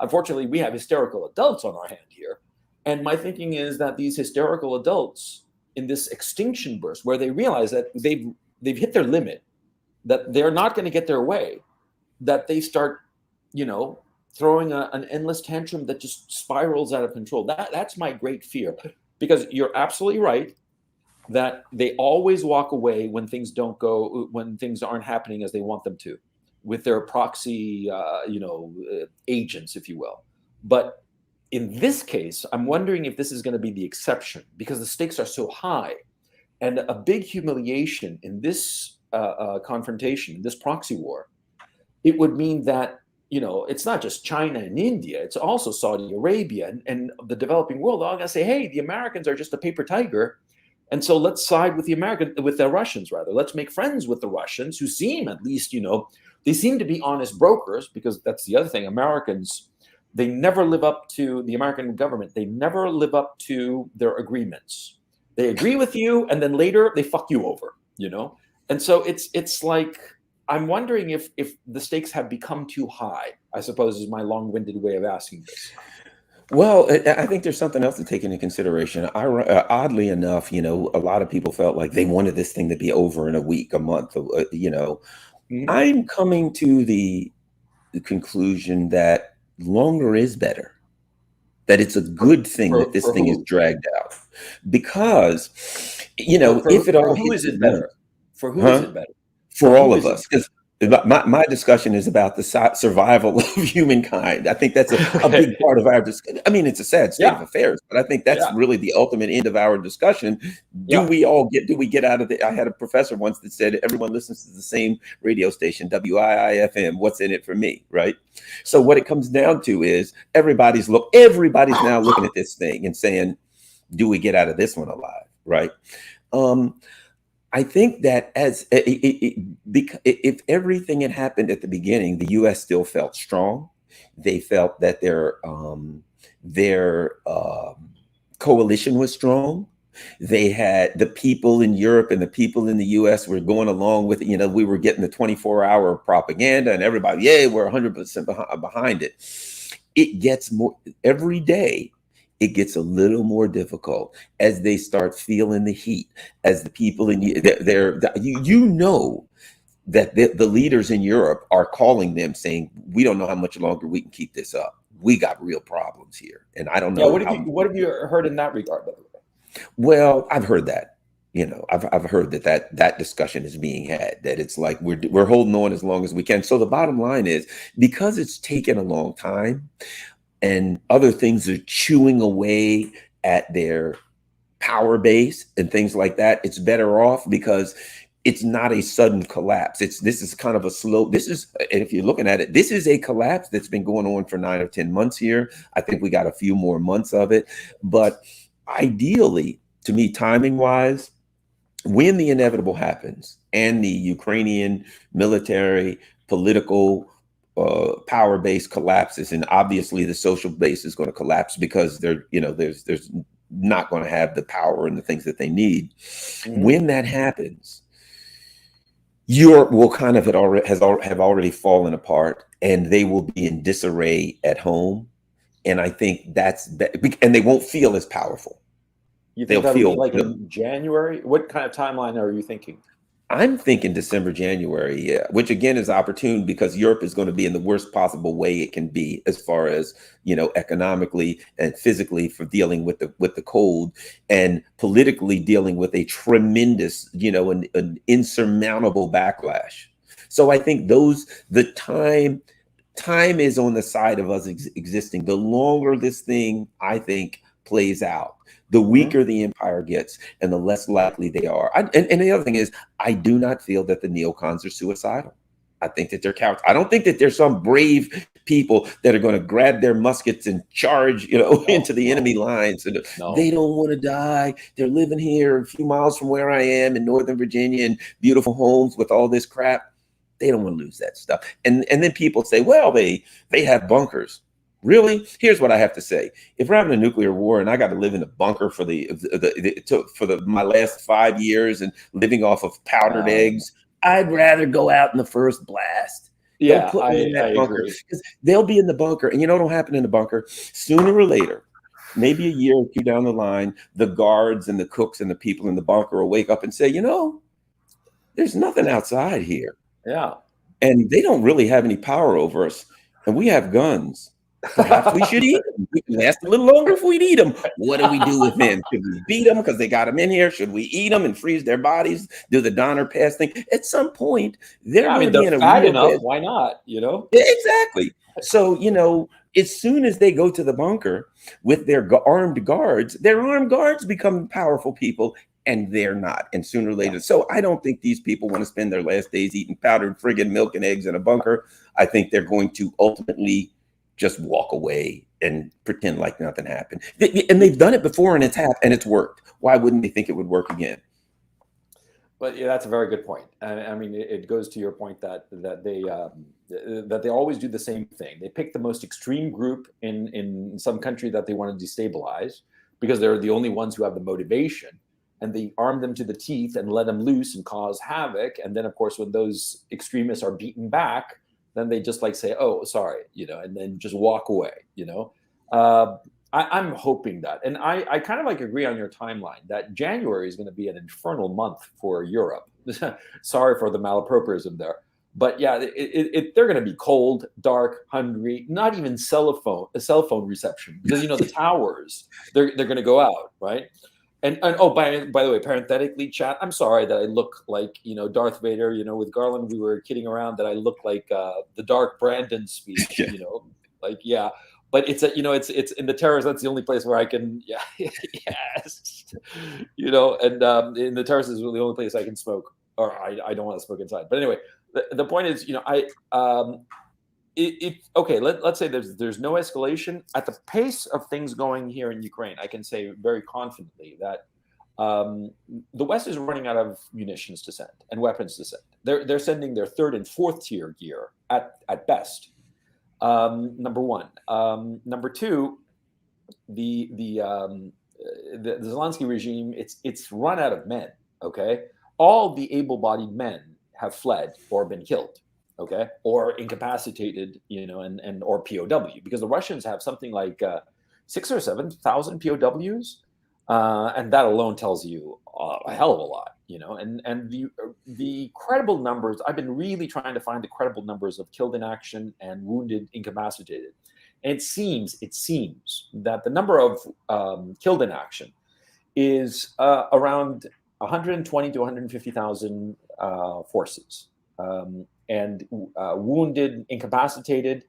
unfortunately, we have hysterical adults on our hand here. And my thinking is that these hysterical adults in this extinction burst, where they realize that they've hit their limit, that they're not going to get their way, that they start, throwing an endless tantrum that just spirals out of control. That's my great fear, because you're absolutely right that they always walk away when things when things aren't happening as they want them to, with their proxy, agents, if you will. But in this case, I'm wondering if this is going to be the exception because the stakes are so high. And a big humiliation in this confrontation, this proxy war, it would mean that, it's not just China and India, it's also Saudi Arabia and the developing world. All going to say, hey, the Americans are just a paper tiger. And so let's side with the Russians, rather. Let's make friends with the Russians, who seem, at least, they seem to be honest brokers, because that's the other thing. Americans, they never live up to the American government. They never live up to their agreements. They agree with you, and then later they fuck you over, And so it's like, I'm wondering if the stakes have become too high, I suppose, is my long-winded way of asking this. Well, I think there's something else to take into consideration. Oddly enough, a lot of people felt like they wanted this thing to be over in a week, a month. I'm coming to the conclusion that longer is better. That it's a good thing that this thing is dragged out, because if it all who hits is it better? For who is it better? For all of us, because my discussion is about the survival of humankind. I think that's a big part of our discussion. I mean, it's a sad state of affairs, but I think that's really the ultimate end of our discussion. Do we get out of it? I had a professor once that said everyone listens to the same radio station, WIIFM. What's in it for me, right? So what it comes down to is everybody's now looking at this thing and saying, do we get out of this one alive, right? I think that if everything had happened at the beginning, the U.S. still felt strong. They felt that their coalition was strong. They had the people in Europe and the people in the U.S. were going along with it. We were getting the 24-hour propaganda, and everybody, we're 100% behind it. It gets more every day. It gets a little more difficult as they start feeling the heat, as the people in that the leaders in Europe are calling them saying, we don't know how much longer we can keep this up. We got real problems here. And I don't know. What have you heard in that regard, by the way? Well, I've heard that. I've heard that discussion is being had, that it's like we're holding on as long as we can. So the bottom line is, because it's taken a long time, and other things are chewing away at their power base and things like that, it's better off because it's not a sudden collapse. This is kind of a slow, and if you're looking at it, this is a collapse that's been going on for 9 or 10 months here. I think we got a few more months of it. But ideally, to me, timing wise, when the inevitable happens and the Ukrainian military, political, power base collapses, and obviously the social base is going to collapse because there's not going to have the power and the things that they need. When that happens, Europe will kind of have already fallen apart, and they will be in disarray at home. And I think and they won't feel as powerful. You think that'll be like in January? What kind of timeline are you thinking? I'm thinking December, January, which again is opportune because Europe is going to be in the worst possible way it can be as far as, economically and physically for dealing with the cold, and politically dealing with a tremendous, an insurmountable backlash. So I think the time is on the side of us existing. The longer this thing, I think, plays out, the weaker the empire gets and the less likely they are. And the other thing is, I do not feel that the neocons are suicidal. I think that they're cowards. I don't think that there's some brave people that are going to grab their muskets and charge, into the enemy lines. And they don't want to die. They're living here a few miles from where I am in Northern Virginia in beautiful homes with all this crap. They don't want to lose that stuff. And then people say, well, they have bunkers. Really? Here's what I have to say. If we're having a nuclear war and I got to live in a bunker for my last 5 years and living off of powdered eggs, I'd rather go out in the first blast. Yeah, put me in that bunker, because they'll be in the bunker, and what'll happen in the bunker sooner or later, maybe a year or two down the line, the guards and the cooks and the people in the bunker will wake up and say, there's nothing outside here. Yeah. And they don't really have any power over us, and we have guns. Perhaps we should eat them. We can last a little longer if we'd eat them. What do we do with them? Should we beat them because they got them in here? Should we eat them and freeze their bodies? Do the Donner Pass thing? At some point, they're going to be in a fat enough. Why not? Exactly. So as soon as they go to the bunker with their armed guards become powerful people, and they're not. And sooner or later, so I don't think these people want to spend their last days eating powdered friggin' milk and eggs in a bunker. I think they're going to ultimately just walk away and pretend like nothing happened. And they've done it before, and it's worked. Why wouldn't they think it would work again? But yeah, that's a very good point. I mean, it goes to your point that they always do the same thing. They pick the most extreme group in some country that they want to destabilize because they're the only ones who have the motivation, and they arm them to the teeth and let them loose and cause havoc. And then, of course, when those extremists are beaten back, then they just like say, "Oh, sorry," and then just walk away. I'm hoping that, and I kind of like agree on your timeline that January is going to be an infernal month for Europe. Sorry for the malapropism there, but yeah, they're going to be cold, dark, hungry, not even cell phone reception because the towers they're going to go out, right? And oh, by the way, parenthetically, chat, I'm sorry that I look like Darth Vader. With Garland, we were kidding around that I look like the Dark Brandon speech. Yeah. Like yeah. But it's it's in the terrace. That's the only place where I can, yeah, yes, and in the terrace is the only place I can smoke, or I don't want to smoke inside. But anyway, the point is, okay. Let's say there's no escalation at the pace of things going here in Ukraine. I can say very confidently that the West is running out of munitions to send and weapons to send. They're sending their third and fourth tier gear at best. Number one. Number two, the Zelensky regime, it's run out of men. Okay, all the able-bodied men have fled or been killed. Okay, or incapacitated, and or POW, because the Russians have something like 6,000 or 7,000 POWs, and that alone tells you a hell of a lot. And the credible numbers, I've been really trying to find the credible numbers of killed in action and wounded, incapacitated. And it seems that the number of killed in action is around 120 to 150,000 forces, and wounded, incapacitated,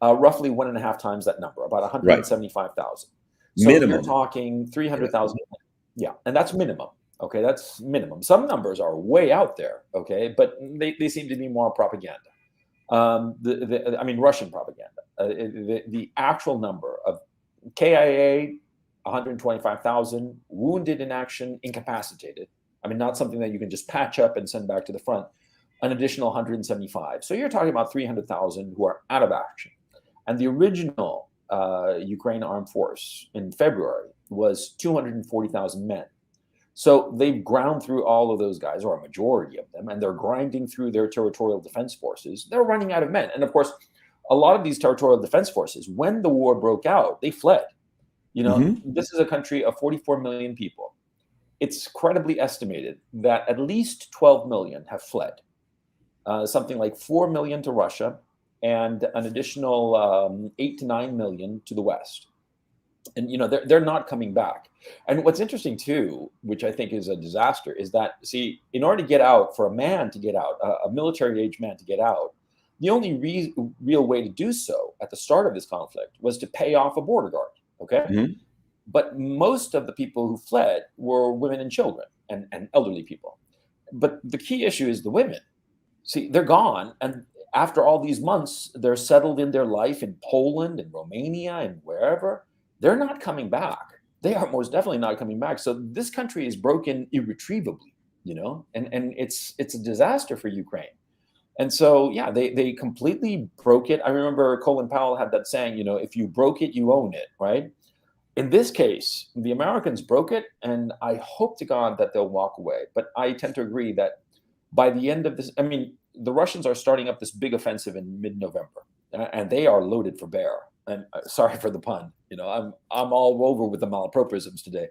roughly 1.5 times that number, about 175,000. So Minimum. you're talking 300,000. Yeah, and that's minimum. Okay, that's minimum. Some numbers are way out there, okay, but they seem to be more propaganda. I mean, Russian propaganda. The actual number of KIA, 125,000, wounded in action, incapacitated. I mean, not something that you can just patch up and send back to the front. An additional 175. So you're talking about 300,000 who are out of action. And the original Ukraine armed force in February was 240,000 men. So they've ground through all of those guys, or a majority of them, and they're grinding through their territorial defense forces. They're running out of men. And of course, a lot of these territorial defense forces, when the war broke out, they fled. This is a country of 44 million people. It's credibly estimated that at least 12 million have fled, something like 4 million to Russia, and an additional 8 to 9 million to the West. And they're not coming back. And what's interesting too, which I think is a disaster, is that, see, in order to get out, for a man to get out, a military age man to get out, the only real way to do so at the start of this conflict was to pay off a border guard. Okay, but most of the people who fled were women and children and elderly people. But the key issue is the women. See, they're gone, and after all these months, they're settled in their life in Poland and Romania and wherever. They're not coming back. They are most definitely not coming back. So this country is broken irretrievably, and it's a disaster for Ukraine. And so, yeah, they completely broke it. I remember Colin Powell had that saying, if you broke it, you own it, right? In this case, the Americans broke it, and I hope to God that they'll walk away. But I tend to agree that by the end of this, I mean, the Russians are starting up this big offensive in mid-November, and they are loaded for bear. And sorry for the pun, I'm all over with the malapropisms today,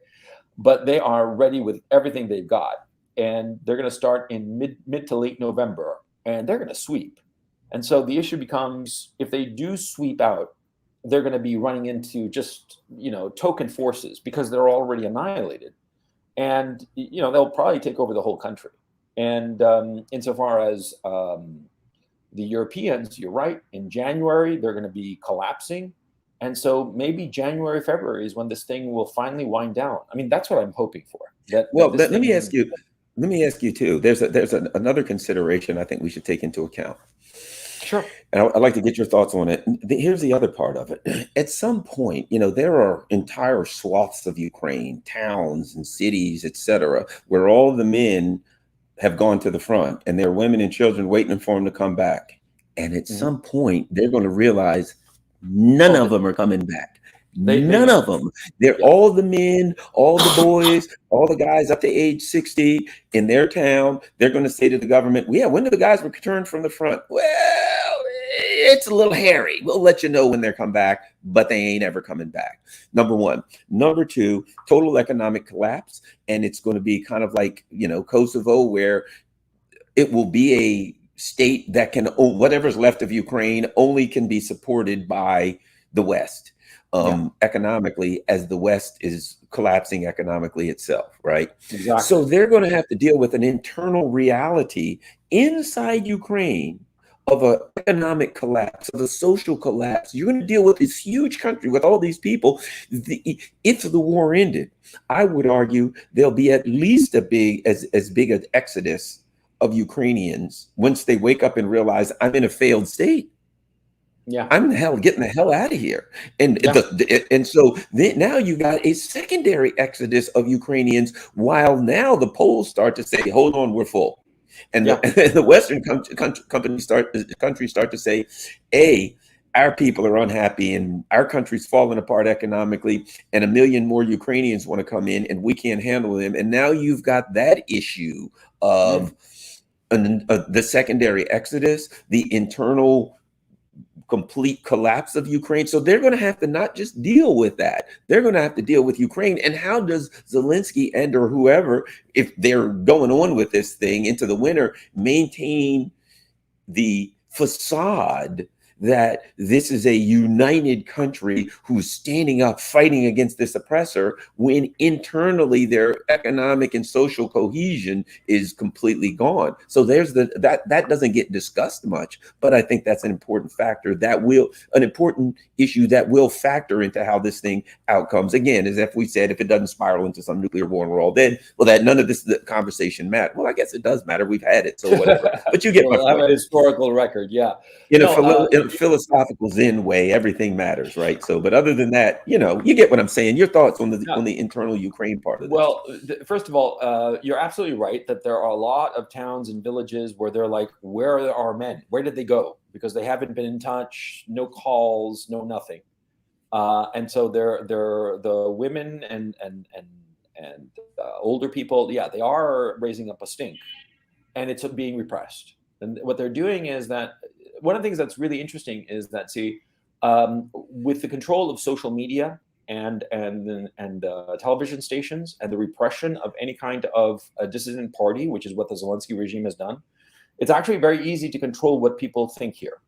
but they are ready with everything they've got, and they're going to start in mid to late November, and they're going to sweep. And so the issue becomes, if they do sweep out, they're going to be running into just token forces because they're already annihilated, and they'll probably take over the whole country. And insofar as the Europeans, you're right, in January, they're going to be collapsing. And so maybe January, February is when this thing will finally wind down. I mean, that's what I'm hoping for. That Well, this let me thing. ask you. Let me ask you too. Another consideration I think we should take into account, Sure. and I'd like to get your thoughts on it. Here's the other part of it. At some point, there are entire swaths of Ukraine, towns and cities, etc., where all the men have gone to the front, and there are women and children waiting for them to come back. And at Mhm. some point, they're going to realize none Oh, of them are coming back. they None will. of them. They're Yeah. all the men, all the boys, all the guys up to age 60 in their town. They're going to say to the government, "Yeah, when do the guys return from the front?" Well, it's a little hairy. We'll let you know when they come back, but they ain't ever coming back. Number one. Number two, total economic collapse. And it's going to be kind of like, Kosovo, where it will be a state that can, whatever's left of Ukraine only can be supported by the West, Yeah. economically, as the West is collapsing economically itself, right? Exactly. So they're going to have to deal with an internal reality inside Ukraine of an economic collapse, of a social collapse. You're going to deal with this huge country with all these people. If the war ended, I would argue there'll be at least as big an exodus of Ukrainians once they wake up and realize I'm in a failed state. Yeah. I'm getting the hell out of here. And Yeah. so now you got a secondary exodus of Ukrainians, while now the Poles start to say, hold on, we're full. And Yeah. the Western countries start to say, A, our people are unhappy and our country's falling apart economically, and a million more Ukrainians want to come in and we can't handle them. And now you've got that issue of the secondary exodus, the internal complete collapse of Ukraine. So they're going to have to not just deal with that, they're going to have to deal with Ukraine. And how does Zelensky and or whoever, if they're going on with this thing into the winter, maintain the facade that this is a united country who's standing up fighting against this oppressor, when internally their economic and social cohesion is completely gone? So there's that doesn't get discussed much, but I think that's an important factor, an important issue that will factor into how this thing outcomes. Again, as if we said, if it doesn't spiral into some nuclear war and we're all dead, well, that none of this conversation matters. Well, I guess it does matter. We've had it, so whatever. But you get my We'll have point. a historical record. Yeah. In No. a philosophical Zen way, everything matters, right? So, but other than that, you get what I'm saying. Your thoughts on the internal Ukraine part of this? Well, first of all, you're absolutely right that there are a lot of towns and villages where they're like, where are our men? Where did they go? Because they haven't been in touch, no calls, no nothing. And so they're the women and older people. Yeah, they are raising up a stink, and it's being repressed. And what they're doing is that one of the things that's really interesting is that, see, with the control of social media and television stations and the repression of any kind of a dissident party, which is what the Zelensky regime has done, it's actually very easy to control what people think here.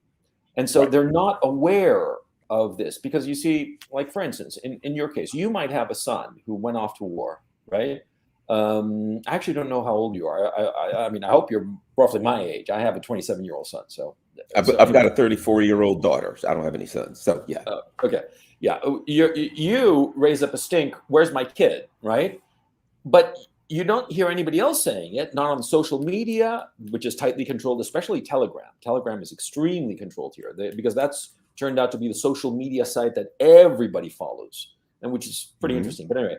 And so Right. they're not aware of this because, you see, like, for instance, in your case, you might have a son who went off to war, right? I actually don't know how old you are. I mean, I hope you're roughly my age. I have a 27-year-old son. So I've got a 34-year-old daughter. So I don't have any sons. So yeah. Okay. Yeah. You raise up a stink. Where's my kid? Right. But you don't hear anybody else saying it, not on social media, which is tightly controlled, especially Telegram. Telegram is extremely controlled here because that's turned out to be the social media site that everybody follows, and which is pretty interesting. But anyway,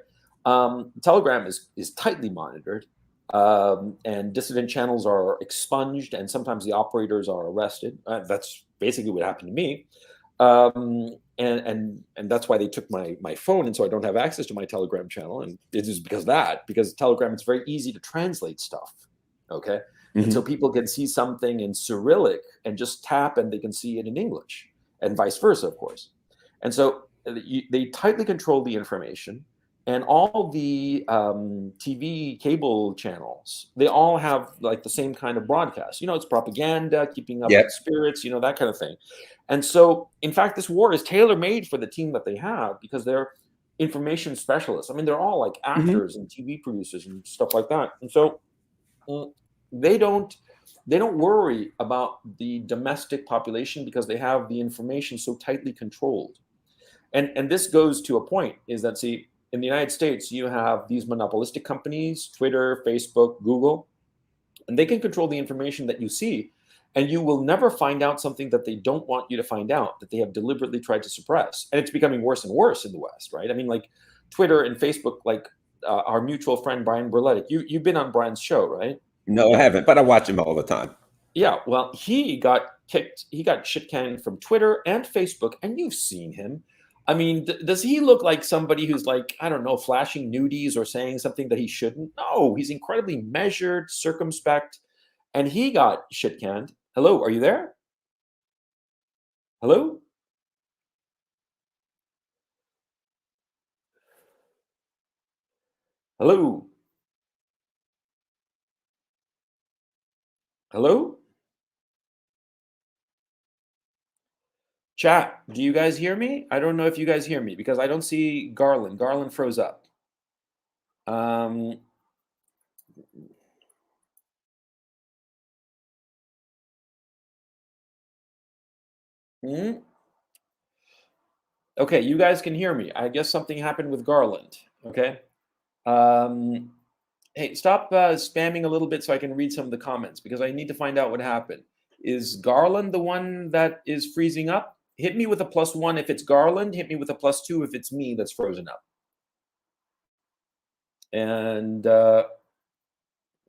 Telegram is tightly monitored, and dissident channels are expunged, and sometimes the operators are arrested. That's basically what happened to me. And that's why they took my phone, and so I don't have access to my Telegram channel. And it is because Telegram, it's very easy to translate stuff. Okay. And so people can see something in Cyrillic and just tap and they can see it in English, and vice versa, of course. And so they tightly control the information, and all the TV cable channels, they all have like the same kind of broadcast. It's propaganda, keeping up Yep. with spirits, that kind of thing. And so, in fact, this war is tailor-made for the team that they have because they're information specialists. I mean, they're all like actors and TV producers and stuff like that. And so they don't worry about the domestic population because they have the information so tightly controlled. And this goes to a point, is that, see, in the United States, you have these monopolistic companies, Twitter, Facebook, Google, and they can control the information that you see, and you will never find out something that they don't want you to find out, that they have deliberately tried to suppress. And it's becoming worse and worse in the West, right? I mean, like Twitter and Facebook, like our mutual friend Brian Berletic, you've been on Brian's show, right? No, I haven't, but I watch him all the time. Yeah, well, he got shit canned from Twitter and Facebook, and you've seen him. I mean, does he look like somebody who's like, I don't know, flashing nudies or saying something that he shouldn't? No, he's incredibly measured, circumspect, and he got shit canned. Hello, are you there? Hello? Hello? Hello? Chat, do you guys hear me? I don't know if you guys hear me because I don't see Garland. Garland froze up. Okay, you guys can hear me. I guess something happened with Garland. Okay. Hey, stop spamming a little bit so I can read some of the comments, because I need to find out what happened. Is Garland the one that is freezing up? Hit me with a +1 if it's Garland. Hit me with a +2 if it's me that's frozen up. And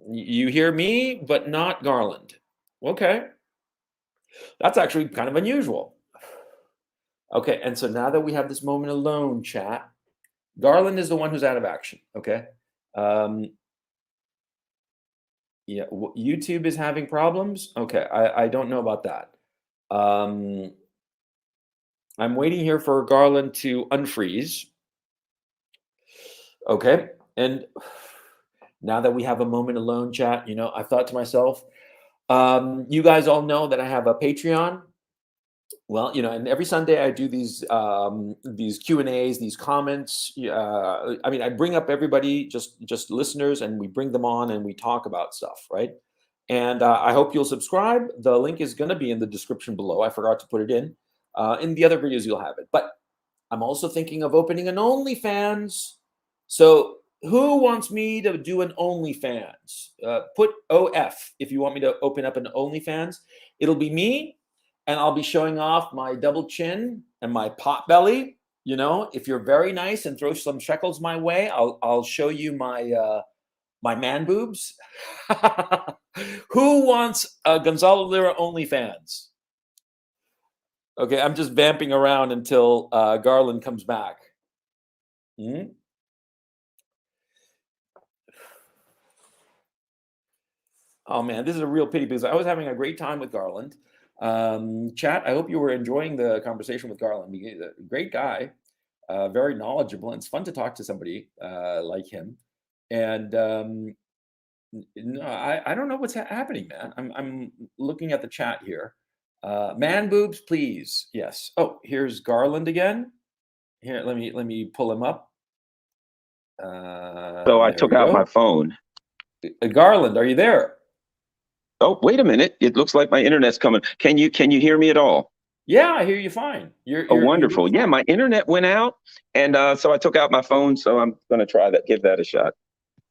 you hear me, but not Garland. Okay. That's actually kind of unusual. Okay, and so now that we have this moment alone, chat, Garland is the one who's out of action, okay? Yeah, YouTube is having problems? Okay, I don't know about that. I'm waiting here for Garland to unfreeze. Okay, and now that we have a moment alone, chat, you know, I thought to myself, you guys all know that I have a Patreon. Well, you know, and every Sunday I do these Q&As, these comments. I mean, I bring up everybody, just listeners, and we bring them on and we talk about stuff, right? And I hope you'll subscribe. The link is going to be in the description below. I forgot to put it in. In the other videos, you'll have it. But I'm also thinking of opening an OnlyFans. So who wants me to do an OnlyFans? Put OF if you want me to open up an OnlyFans. It'll be me. And I'll be showing off my double chin and my pot belly. You know, if you're very nice and throw some shekels my way, I'll show you my my man boobs. Who wants a Gonzalo Lira OnlyFans? Okay, I'm just vamping around until Garland comes back. Oh man, this is a real pity because I was having a great time with Garland. Chat, I hope you were enjoying the conversation with Garland. He's a great guy, very knowledgeable, and it's fun to talk to somebody like him. And no, I don't know what's happening, man. I'm looking at the chat here. Man boobs, please. Yes. Oh, here's Garland again. Here, let me pull him up. So I took out my phone. Garland, are you there? Oh, wait a minute. It looks like my internet's coming. Can you hear me at all? Yeah, I hear you fine. You're wonderful. Yeah, my internet went out, and so I took out my phone. So I'm going to try that, give that a shot.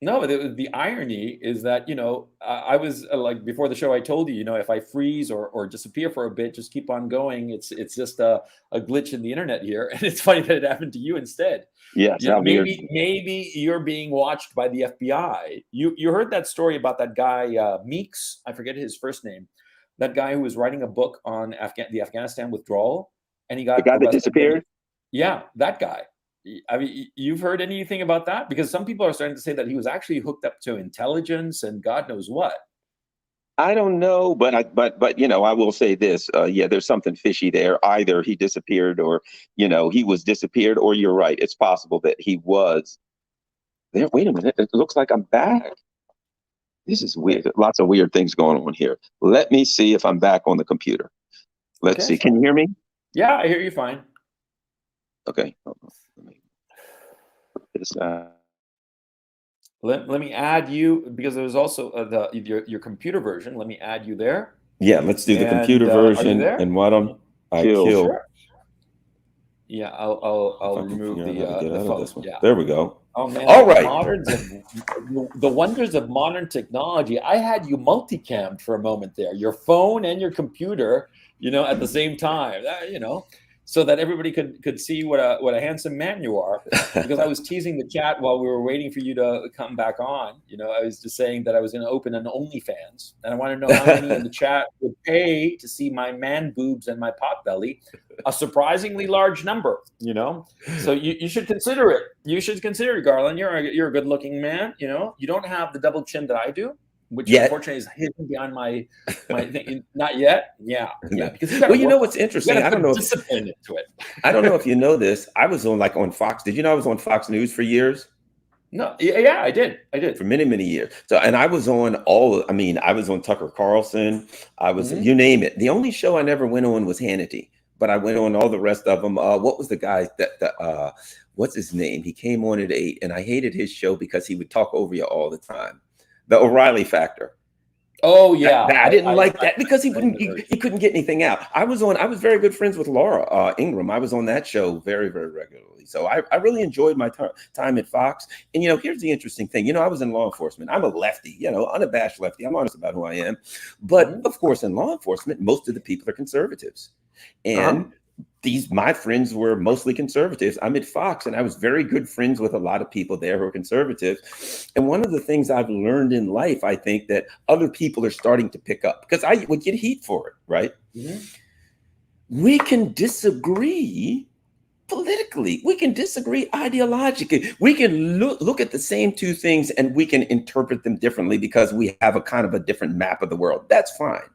No, the irony is that, you know, I was like, before the show, I told you, you know, if I freeze or disappear for a bit, just keep on going. It's just a glitch in the internet here, and it's funny that it happened to you instead. Yes, you know, maybe you're being watched by the FBI. You heard that story about that guy Meeks? I forget his first name. That guy who was writing a book on the Afghanistan withdrawal, and he got the guy that disappeared. Yeah, that guy. I mean, you've heard anything about that? Because some people are starting to say that he was actually hooked up to intelligence and God knows what. I don't know, but you know, I will say this. Yeah, there's something fishy there. Either he disappeared, or you know, he was disappeared, or you're right. It's possible that he was there. Wait a minute. It looks like I'm back. This is weird. Lots of weird things going on here. Let me see if I'm back on the computer. Let's see. Can you hear me? Yeah, I hear you fine. Okay. Let me put this. Let me add you, because there's also your computer version. Let me add you there. Yeah, let's do the computer version. And why don't I kill? Sure. Yeah, I'll If I can remove figure out how to get the out of phone. this one. Yeah. There we go. Oh man, All the right. the wonders of modern technology. I had you multicammed for a moment there, your phone and your computer, at the same time. So that everybody could see what a handsome man you are. Because I was teasing the chat while we were waiting for you to come back on. I was just saying that I was going to open an OnlyFans, and I want to know how many in the chat would pay to see my man boobs and my pot belly. A surprisingly large number. So you should consider it. You should consider it, Garland. You're a good looking man. You don't have the double chin that I do, which Yet. unfortunately is hidden behind my thing. Not yet. Yeah. Because well, what's interesting? I don't know. Discipline into it. I don't know if you know this. I was on Fox. Did you know I was on Fox News for years? No. Yeah, I did. For many, many years. So, and I was on I was on Tucker Carlson. I was, you name it. The only show I never went on was Hannity, but I went on all the rest of them. What was the guy what's his name? He came on at 8, and I hated his show because he would talk over you all the time. The O'Reilly Factor. Oh yeah, I didn't like that because he couldn't get anything out. I was very good friends with Laura Ingraham. I was on that show very, very regularly. So I really enjoyed my time at Fox. And here's the interesting thing. I was in law enforcement. I'm a lefty, unabashed lefty. I'm honest about who I am. But of course, in law enforcement, most of the people are conservatives. And my friends were mostly conservatives. I'm at Fox, and I was very good friends with a lot of people there who are conservative. And one of the things I've learned in life, I think that other people are starting to pick up, because I would get heat for it, right? We can disagree politically. We can disagree ideologically. We can look at the same two things, and we can interpret them differently because we have a kind of a different map of the world. That's fine.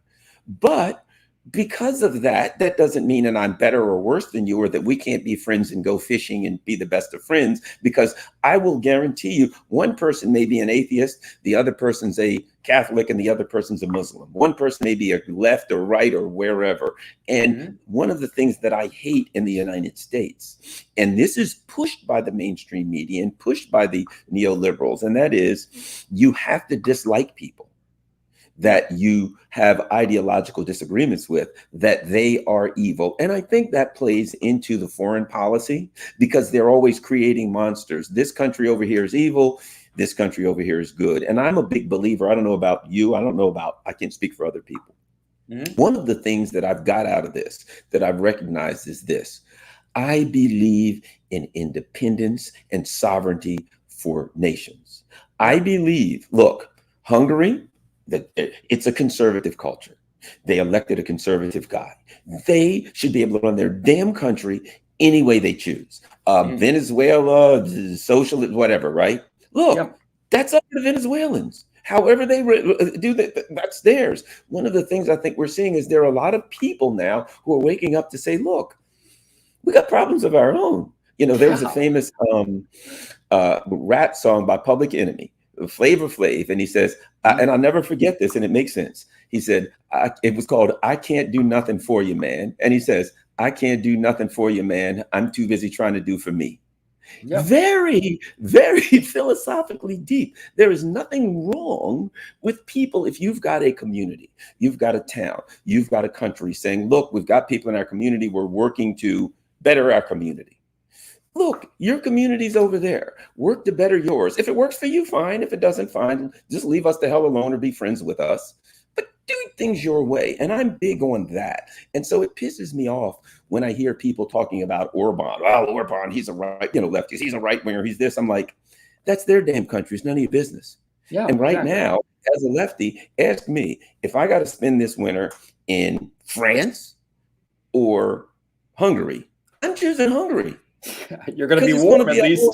But because of that doesn't mean that I'm better or worse than you, or that we can't be friends and go fishing and be the best of friends, because I will guarantee you one person may be an atheist, the other person's a Catholic, and the other person's a Muslim. One person may be a left or right or wherever. And one of the things that I hate in the United States, and this is pushed by the mainstream media and pushed by the neoliberals, and that is you have to dislike people that you have ideological disagreements with, that they are evil. And I think that plays into the foreign policy, because they're always creating monsters. This country over here is evil. This country over here is good. And I'm a big believer. I don't know about you. I can't speak for other people. One of the things that I've got out of this, that I've recognized, is this. I believe in independence and sovereignty for nations. I believe, look, Hungary, that it's a conservative culture. They elected a conservative guy. They should be able to run their damn country any way they choose. Venezuela, socialist, whatever, right? Look, that's up to the Venezuelans. However they do that, that's theirs. One of the things I think we're seeing is there are a lot of people now who are waking up to say, look, we got problems of our own. There's a famous rap song by Public Enemy, Flavor Flav, and he says, and I'll never forget this, and it makes sense. He said, it was called "I Can't Do Nothing for You, Man," and he says, "I can't do nothing for you, man. I'm too busy trying to do for me." Very, very philosophically deep. There is nothing wrong with people. If you've got a community, you've got a town, you've got a country saying, look, we've got people in our community, we're working to better our community. Look, your community's over there. Work to better yours. If it works for you, fine. If it doesn't, fine. Just leave us the hell alone or be friends with us. But do things your way. And I'm big on that. And so it pisses me off when I hear people talking about Orban. Oh, Orban, he's a right, lefty. He's a right winger. He's this. I'm like, that's their damn country. It's none of your business. And right now, as a lefty, ask me if I got to spend this winter in France or Hungary. I'm choosing Hungary. You're going to be warm at least.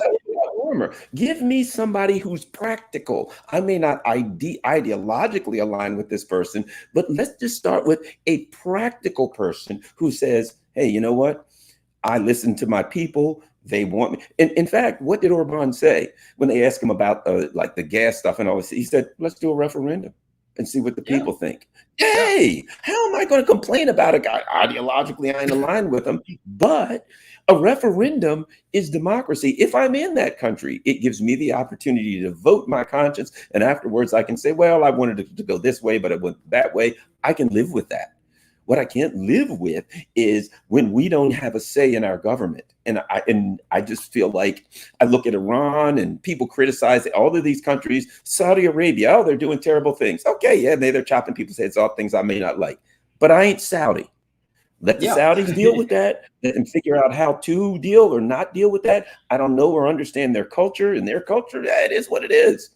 Warmer. Give me somebody who's practical. I may not ideologically align with this person, but let's just start with a practical person who says, hey, you know what? I listen to my people. They want me. And in fact, what did Orban say when they asked him about like the gas stuff and all this? He said, let's do a referendum and see what the people think. Hey, how am I going to complain about a guy? Ideologically, I ain't aligned with him, but a referendum is democracy. If I'm in that country, it gives me the opportunity to vote my conscience. And afterwards, I can say, well, I wanted it to go this way, but it went that way. I can live with that. What I can't live with is when we don't have a say in our government. And I just feel like I look at Iran and people criticize all of these countries, Saudi Arabia, oh, they're doing terrible things. Okay, yeah, they're chopping people's heads off, things I may not like. But I ain't Saudi. Let the Yeah. Saudis deal with that and figure out how to deal or not deal with that. I don't know or understand their culture, and their culture, it is what it is.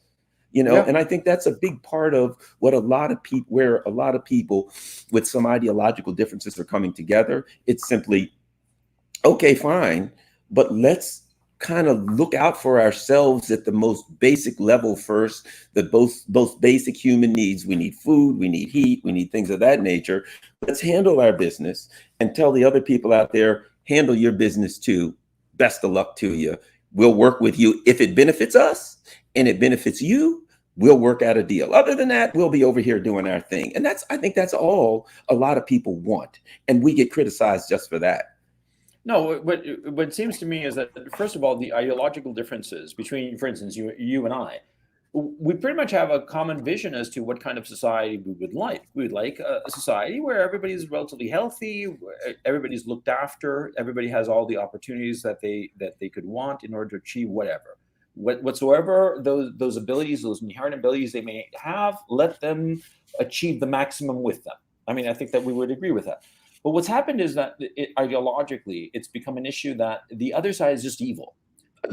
Yeah. And I think that's a big part of what where a lot of people with some ideological differences are coming together. It's simply, okay, fine, but let's kind of look out for ourselves at the most basic level first, both basic human needs. We need food, we need heat, we need things of that nature. Let's handle our business and tell the other people out there, handle your business too. Best of luck to you. We'll work with you. If it benefits us and it benefits you, we'll work out a deal. Other than that, we'll be over here doing our thing. And I think that's all a lot of people want. And we get criticized just for that. No, what seems to me is that, first of all, the ideological differences between, for instance, you and I, we pretty much have a common vision as to what kind of society we would like. We would like a society where everybody's relatively healthy, where everybody's looked after, everybody has all the opportunities that they could want in order to achieve whatsoever those abilities, those inherent abilities they may have, let them achieve the maximum with them. I mean, I think that we would agree with that. But what's happened is that ideologically, it's become an issue that the other side is just evil,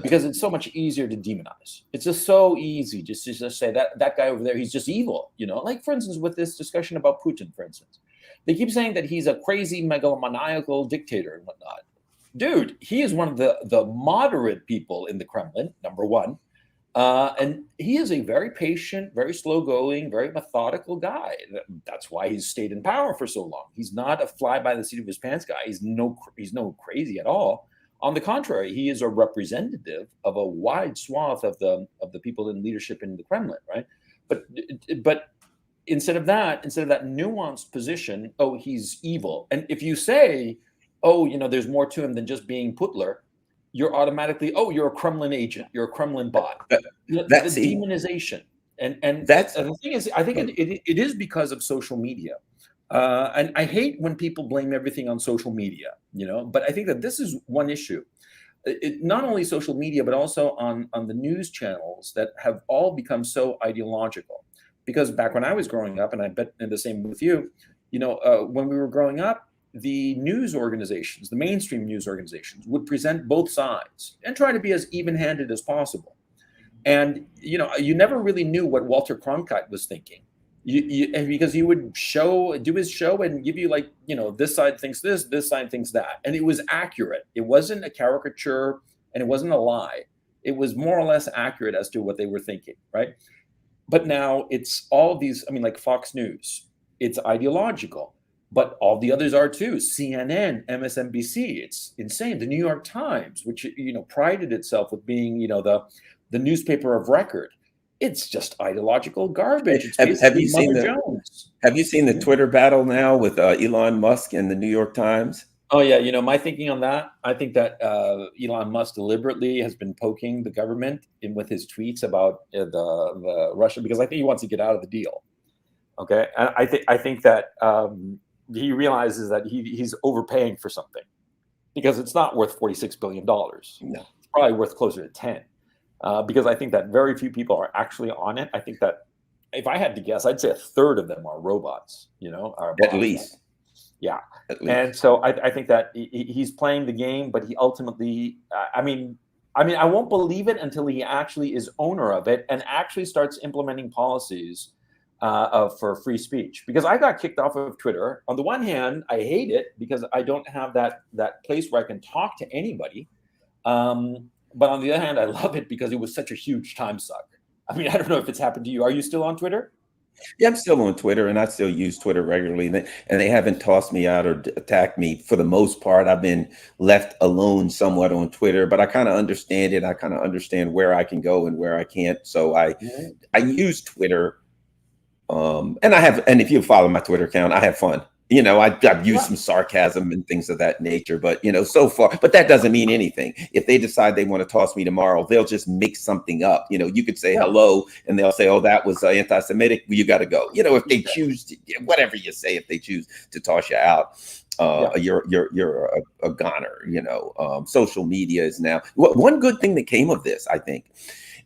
because it's so much easier to demonize. It's just so easy just to say that guy over there, he's just evil. Like, for instance, with this discussion about Putin, for instance, they keep saying that he's a crazy megalomaniacal dictator and whatnot. Dude, he is one of the moderate people in the Kremlin, number one. And he is a very patient, very slow-going, very methodical guy. That's why he's stayed in power for so long. He's not a fly-by-the-seat of his pants guy. He's no crazy at all. On the contrary, he is a representative of a wide swath of the people in leadership in the Kremlin, right? But instead of that nuanced position, oh, he's evil. And if you say, oh, there's more to him than just being Putler, you're automatically, oh, you're a Kremlin agent, you're a Kremlin bot. That's the demonization. And the thing is, I think it is because of social media. And I hate when people blame everything on social media, but I think that this is one issue. Not only social media, but also on the news channels that have all become so ideological. Because back when I was growing up, and I bet the same with you, when we were growing up, the news organizations, the mainstream news organizations, would present both sides and try to be as even-handed as possible. And you never really knew what Walter Cronkite was thinking, because he would do his show and give you like, this side thinks this side thinks that, and it was accurate. It wasn't a caricature and it wasn't a lie. It was more or less accurate as to what they were thinking, right? But now it's all these, like Fox News, it's ideological. But all the others are too. CNN, MSNBC, it's insane. The New York Times, which prided itself with being the newspaper of record, it's just ideological garbage. It's have you seen the Twitter battle now with Elon Musk and the New York Times? Oh yeah, my thinking on that, I think that Elon Musk deliberately has been poking the government with his tweets about the Russia, because I think he wants to get out of the deal. Okay, and I think that. He realizes that he's overpaying for something, because it's not worth $46 billion. No. It's probably worth closer to 10, because I think that very few people are actually on it. I think that if I had to guess, I'd say a third of them are robots, at least. Yeah. At least. And so I think that he's playing the game, but he ultimately, I won't believe it until he actually is owner of it and actually starts implementing policies for free speech, because I got kicked off of Twitter. On the one hand, I hate it because I don't have that place where I can talk to anybody. But on the other hand, I love it because it was such a huge time suck. I don't know if it's happened to you. Are you still on Twitter? Yeah, I'm still on Twitter, and I still use Twitter regularly, and they haven't tossed me out or attacked me for the most part. I've been left alone somewhat on Twitter, but I kind of understand it. I kind of understand where I can go and where I can't. So I use Twitter. And if you follow my Twitter account, I have fun. I've used Yeah, some sarcasm and things of that nature, but so far, but that doesn't mean anything. If they decide they want to toss me tomorrow, they'll just make something up. You could say yeah, hello and they'll say, oh, that was anti-Semitic. Well, you got to go. If they exactly. choose to, whatever you say, if they choose to toss you out, Yeah, you're a goner. Social media is now one good thing that came of this, I think.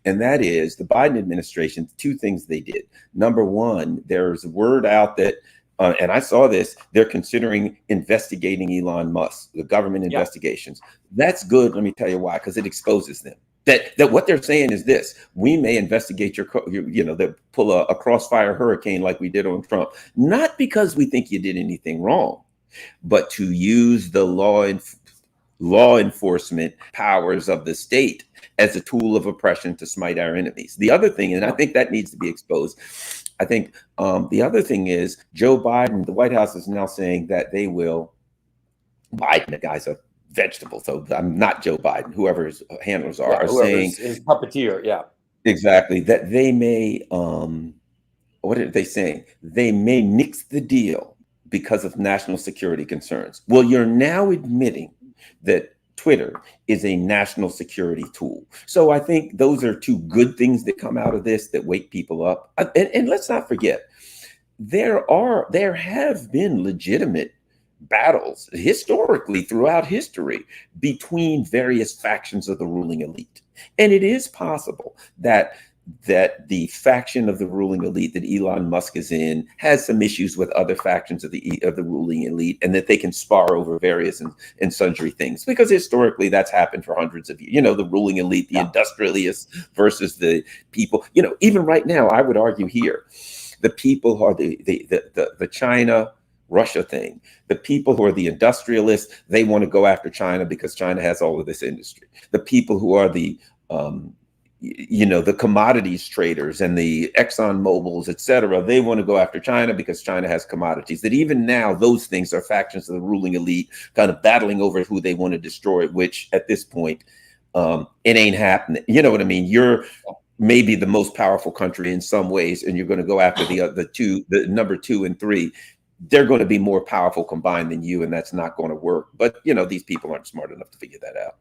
And that is the Biden administration, two things they did. Number one, there's word out that and I saw this, they're considering investigating Elon Musk, the government yeah, investigations. That's good. Let me tell you why, because it exposes them. That what they're saying is this: we may investigate they pull a crossfire hurricane like we did on Trump, not because we think you did anything wrong, but to use the law enforcement powers of the state as a tool of oppression to smite our enemies. The other thing, and I yeah, think that needs to be exposed, I think the other thing is Joe Biden, the White House is now saying that they will, Biden, the guy's a vegetable, so I'm not Joe Biden, whoever his handlers yeah. are saying Whoever's his puppeteer. Yeah, exactly that they may, what are they saying? They may nix the deal because of national security concerns. Well, you're now admitting that Twitter is a national security tool. So I think those are two good things that come out of this that wake people up. And let's not forget, there have been legitimate battles historically throughout history between various factions of the ruling elite. And it is possible that the faction of the ruling elite that Elon Musk is in has some issues with other factions of the ruling elite, and that they can spar over various and sundry things, because historically that's happened for hundreds of years. The ruling elite, the yeah, industrialists versus the people. Even right now, I would argue here, the people who are the China Russia thing. The people who are the industrialists, they want to go after China because China has all of this industry. The people who are the the commodities traders and the Exxon Mobil's, et cetera, they want to go after China because China has commodities. That even now, those things are factions of the ruling elite kind of battling over who they want to destroy, which at this point, it ain't happening. You know what I mean? You're maybe the most powerful country in some ways, and you're going to go after the number 2 and 3. They're going to be more powerful combined than you, and that's not going to work. But these people aren't smart enough to figure that out.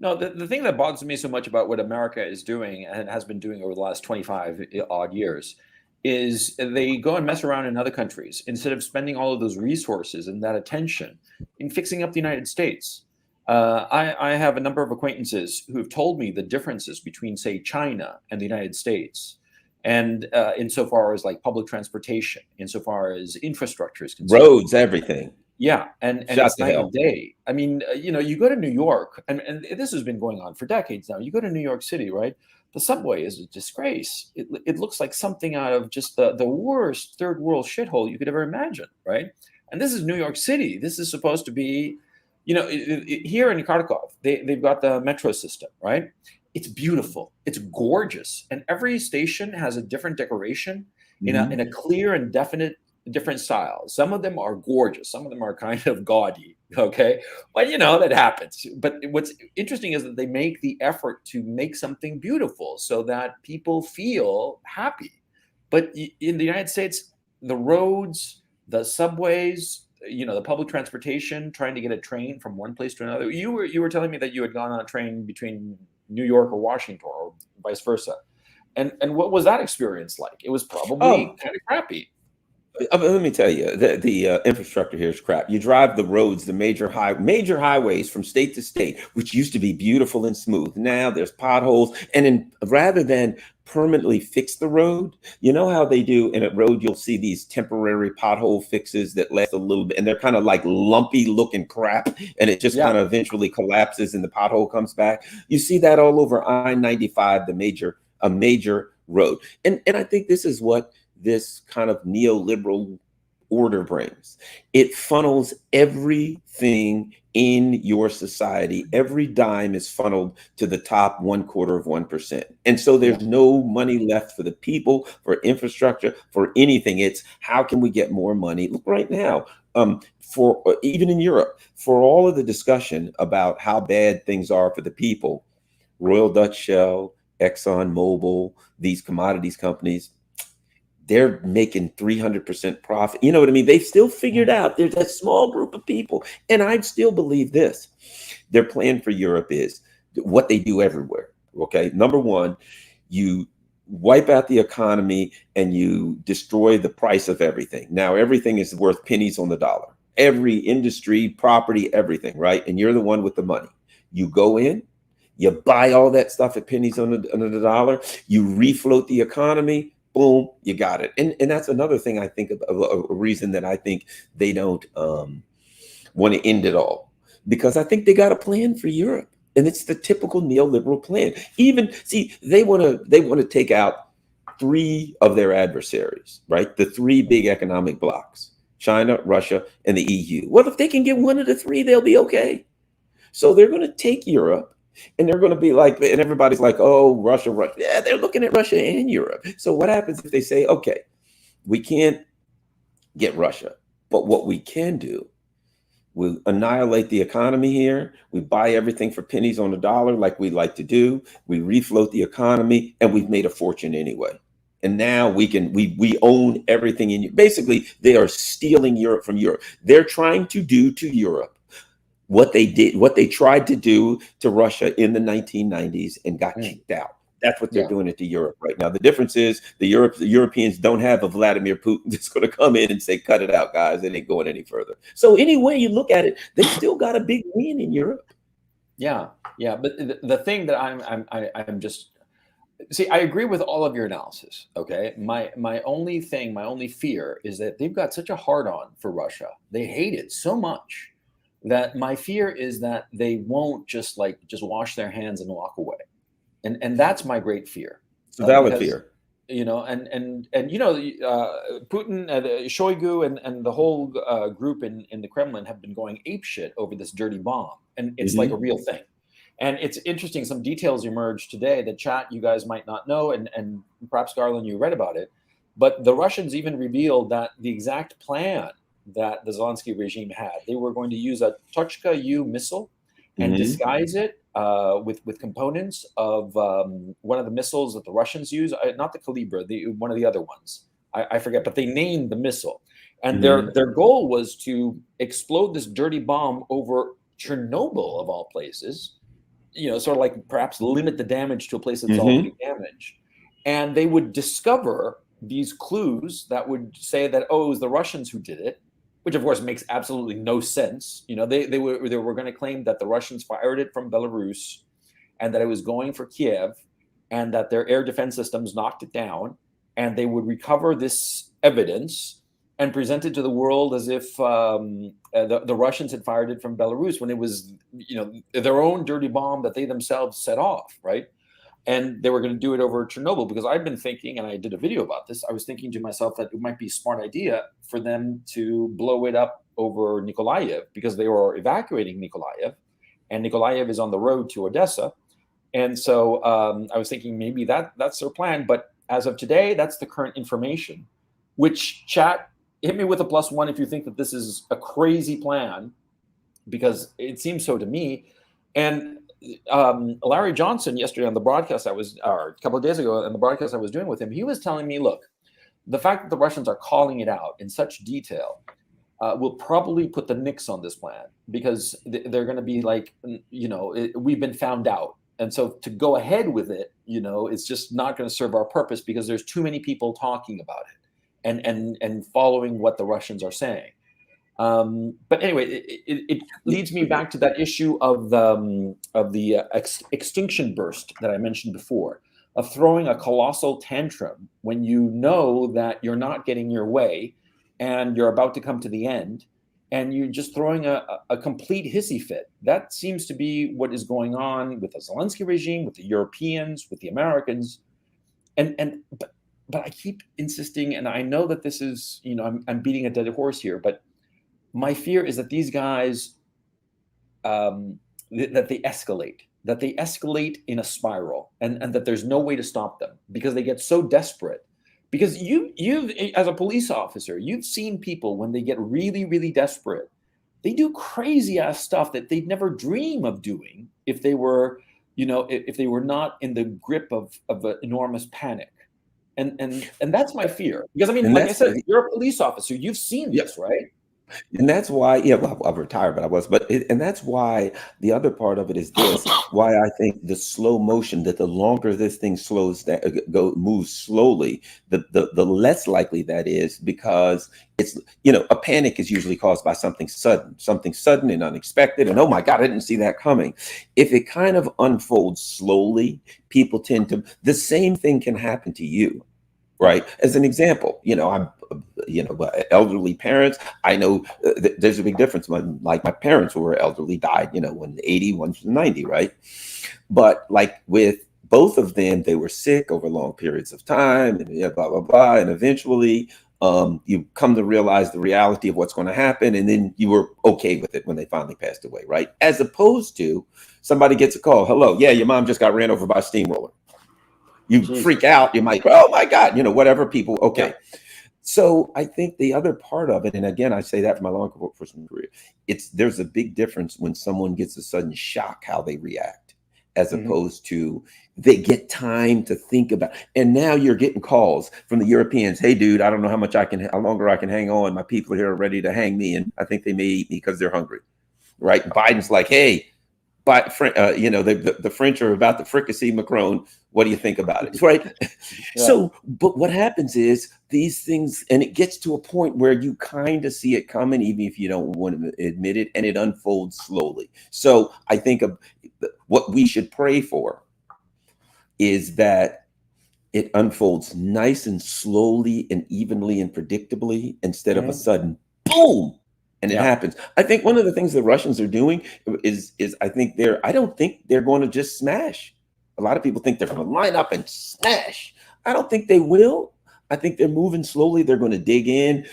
No, the thing that bothers me so much about what America is doing and has been doing over the last 25 odd years is they go and mess around in other countries instead of spending all of those resources and that attention in fixing up the United States. I have a number of acquaintances who have told me the differences between, say, China and the United States, and insofar as like public transportation, insofar as infrastructure is concerned. Roads, everything. Yeah, and Shot it's to night and hell. day. I mean, you go to New York, and this has been going on for decades now. You go to New York City, right? The subway is a disgrace. It looks like something out of just the worst third world shithole you could ever imagine, right? And this is New York City. This is supposed to be, here in Kharkov, they've got the metro system, right? It's beautiful. It's gorgeous, and every station has a different decoration in Mhm. a clear and definite different styles. Some of them are gorgeous. Some of them are kind of gaudy. Okay. But that happens. But what's interesting is that they make the effort to make something beautiful so that people feel happy. But in the United States, the roads, the subways, the public transportation, trying to get a train from one place to another. You were telling me that you had gone on a train between New York or Washington or vice versa. And what was that experience like? It was probably Oh, kind of crappy. let me tell you, the infrastructure here is crap. You drive the roads, the major highways from state to state, which used to be beautiful and smooth. Now there's potholes, and rather than permanently fix the road, you know how they do in a road, you'll see these temporary pothole fixes that last a little bit, and they're kind of like lumpy looking crap, and it just Yeah. kind of eventually collapses, and the pothole comes back. You see that all over I-95, a major road, and I think this is what this kind of neoliberal order brings. It funnels everything in your society. Every dime is funneled to the top 1/4 of 1%. And so Yeah. there's no money left for the people, for infrastructure, for anything. It's how can we get more money? Look right now, for even in Europe, for all of the discussion about how bad things are for the people, Royal Dutch Shell, Exxon Mobil, these commodities companies, they're making 300% profit. You know what I mean? They've still figured out there's that small group of people. And I still believe this. Their plan for Europe is what they do everywhere. Okay. Number one, you wipe out the economy and you destroy the price of everything. Now, everything is worth pennies on the dollar. Every industry, property, everything, right? And you're the one with the money. You go in, you buy all that stuff at pennies on the dollar, you refloat the economy, boom, you got it. And that's another thing I think of a reason that I think they don't want to end it all. Because I think they got a plan for Europe. And it's the typical neoliberal plan. Even, see, they want to take out three of their adversaries, right? The three big economic blocs, China, Russia, and the EU. Well, if they can get one of the three, they'll be okay. So they're going to take Europe and they're going to be like, and everybody's like, oh, Russia, Russia. Yeah, they're looking at Russia and Europe. So what happens if they say, okay, we can't get Russia, but what we can do, we'll annihilate the economy here. We buy everything for pennies on the dollar like we like to do. We refloat the economy and we've made a fortune anyway. And now we own everything in you. Basically, they are stealing Europe from Europe. They're trying to do to Europe what they tried to do to Russia in the 1990s and got kicked out. That's what they're doing it to Europe right now. The difference is the Europeans don't have a Vladimir Putin that's going to come in and say, cut it out, guys. It ain't going any further. So any way you look at it, they still got a big win in Europe. Yeah. But the thing that I'm just, see, I agree with all of your analysis. Okay. My only fear is that they've got such a hard on for Russia. They hate it so much that my fear is that they won't just wash their hands and walk away. And that's my great fear. It's a valid fear. You know, and Putin, Shoigu, and the whole group in the Kremlin have been going apeshit over this dirty bomb, and it's like a real thing. And it's interesting. Some details emerged today that chat you guys might not know, and perhaps Garland, you read about it. But the Russians even revealed that the exact plan that the Zelensky regime had, they were going to use a Tochka-U missile and disguise it with components of one of the missiles that the Russians use, not the Kalibra, one of the other ones. I forget, but they named the missile. And their goal was to explode this dirty bomb over Chernobyl, of all places, you know, sort of like perhaps limit the damage to a place that's already damaged. And they would discover these clues that would say that, oh, it was the Russians who did it, which of course makes absolutely no sense. You know, they were going to claim that the Russians fired it from Belarus and that it was going for Kiev and that their air defense systems knocked it down, and they would recover this evidence and present it to the world as if the Russians had fired it from Belarus when it was, you know, their own dirty bomb that they themselves set off, right? And they were going to do it over Chernobyl, because I've been thinking, and I did a video about this, I was thinking to myself that it might be a smart idea for them to blow it up over Nikolaev, because they were evacuating Nikolaev, and Nikolaev is on the road to Odessa. And so I was thinking maybe that's their plan. But as of today, that's the current information, which, chat, hit me with a +1 if you think that this is a crazy plan, because it seems so to me. And Larry Johnson yesterday on the broadcast or a couple of days ago on the broadcast I was doing with him, he was telling me, look, the fact that the Russians are calling it out in such detail will probably put the nix on this plan, because they're going to be like, you know, we've been found out. And so to go ahead with it, you know, it's just not going to serve our purpose, because there's too many people talking about it and following what the Russians are saying. But anyway, it leads me back to that issue of the extinction burst that I mentioned before, of throwing a colossal tantrum when you know that you're not getting your way and you're about to come to the end, and you're just throwing a complete hissy fit. That seems to be what is going on with the Zelensky regime, with the Europeans, with the Americans, but I keep insisting, and I know that this is, you know, I'm beating a dead horse here, but my fear is that these guys, that they escalate in a spiral, and that there's no way to stop them, because they get so desperate. Because you've as a police officer, you've seen people when they get really, really desperate, they do crazy ass stuff that they'd never dream of doing if they were, you know, if they were not in the grip of an enormous panic. And that's my fear, because I mean, And like I that's said, you're a police officer, you've seen yeah. this, right? And that's why, yeah, well, I've retired, but I was, and that's why the other part of it is this, why I think the slow motion, that the longer this thing slows down, moves slowly, the less likely that is, because it's, a panic is usually caused by something sudden and unexpected. And oh my God, I didn't see that coming. If it kind of unfolds slowly, people tend to, the same thing can happen to you. Right. As an example, I'm, elderly parents. I know there's a big difference. Like my parents who were elderly died, when 80, one's 90, right? But like with both of them, they were sick over long periods of time and blah, blah, blah. And eventually you come to realize the reality of what's going to happen. And then you were okay with it when they finally passed away, right? As opposed to somebody gets a call. Hello. Yeah, your mom just got ran over by a steamroller. You Jesus. freak out. You might, oh my God, whatever people. Okay. Yeah. So I think the other part of it, and again, I say that for my law enforcement career, there's a big difference when someone gets a sudden shock, how they react, as opposed to they get time to think about. And now you're getting calls from the Europeans. Hey, dude, I don't know how longer I can hang on. My people here are ready to hang me, and I think they may eat me because they're hungry. Right? Biden's like, hey, but the French are about to fricassee Macron. What do you think about it? Right. Yeah. So, but what happens is these things, and it gets to a point where you kind of see it coming, even if you don't want to admit it, and it unfolds slowly. So I think of what we should pray for is that it unfolds nice and slowly and evenly and predictably, instead of a sudden boom. And it happens. I think one of the things the Russians are doing is I don't think they're going to just smash. A lot of people think they're going to line up and smash. I don't think they will. I think they're moving slowly. They're going to dig in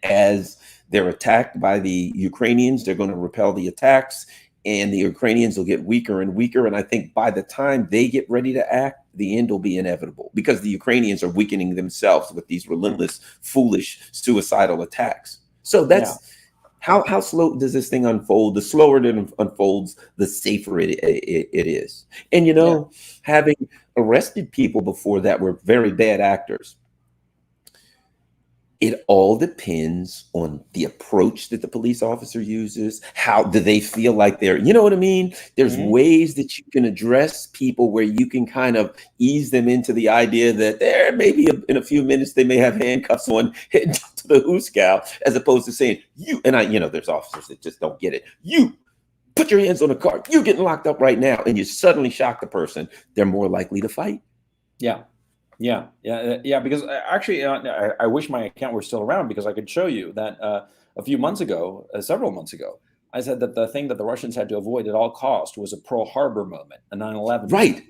as they're attacked by the Ukrainians. They're going to repel the attacks, and the Ukrainians will get weaker and weaker. And I think by the time they get ready to act, the end will be inevitable, because the Ukrainians are weakening themselves with these relentless, foolish, suicidal attacks. So that's how slow does this thing unfold? The slower it unfolds, the safer it is. And, having arrested people before that were very bad actors, it all depends on the approach that the police officer uses. How do they feel like they're, you know what I mean? There's ways that you can address people where you can kind of ease them into the idea that there maybe in a few minutes they may have handcuffs on, heading to the hoosegow, as opposed to saying there's officers that just don't get it. You put your hands on the car. You're getting locked up right now, and you suddenly shock the person. They're more likely to fight. Yeah. Because actually, I wish my account were still around, because I could show you that several months ago, I said that the thing that the Russians had to avoid at all cost was a Pearl Harbor moment, a 9/11. Right.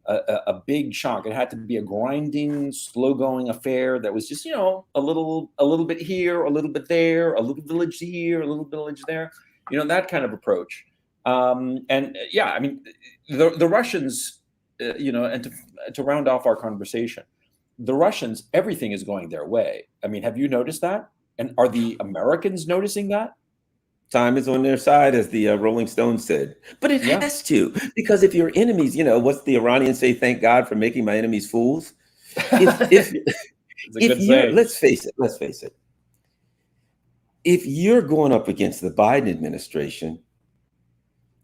A big shock. It had to be a grinding, slow-going affair that was just, a little bit here, a little bit there, a little village here, a little village there, that kind of approach. I mean, the Russians. And to round off our conversation, the Russians, everything is going their way. I mean, have you noticed that? And are the Americans noticing that? Time is on their side, as the Rolling Stones said. But it has to, because if your enemies, what's the Iranians say? Thank God for making my enemies fools. If let's face it. If you're going up against the Biden administration,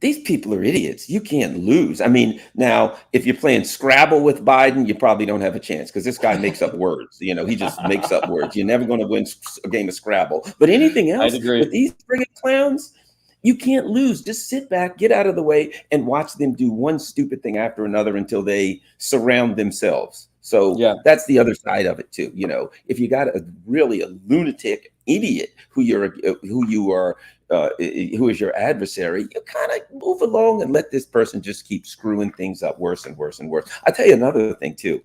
these people are idiots. You can't lose. I mean, now, if you're playing Scrabble with Biden, you probably don't have a chance, because this guy makes up words. He just makes up words. You're never going to win a game of Scrabble. But anything else with these friggin' clowns, you can't lose. Just sit back, get out of the way, and watch them do one stupid thing after another until they surround themselves. So that's the other side of it too. If you got a lunatic idiot who is your adversary, you kind of move along and let this person just keep screwing things up worse and worse and worse. I'll tell you another thing too.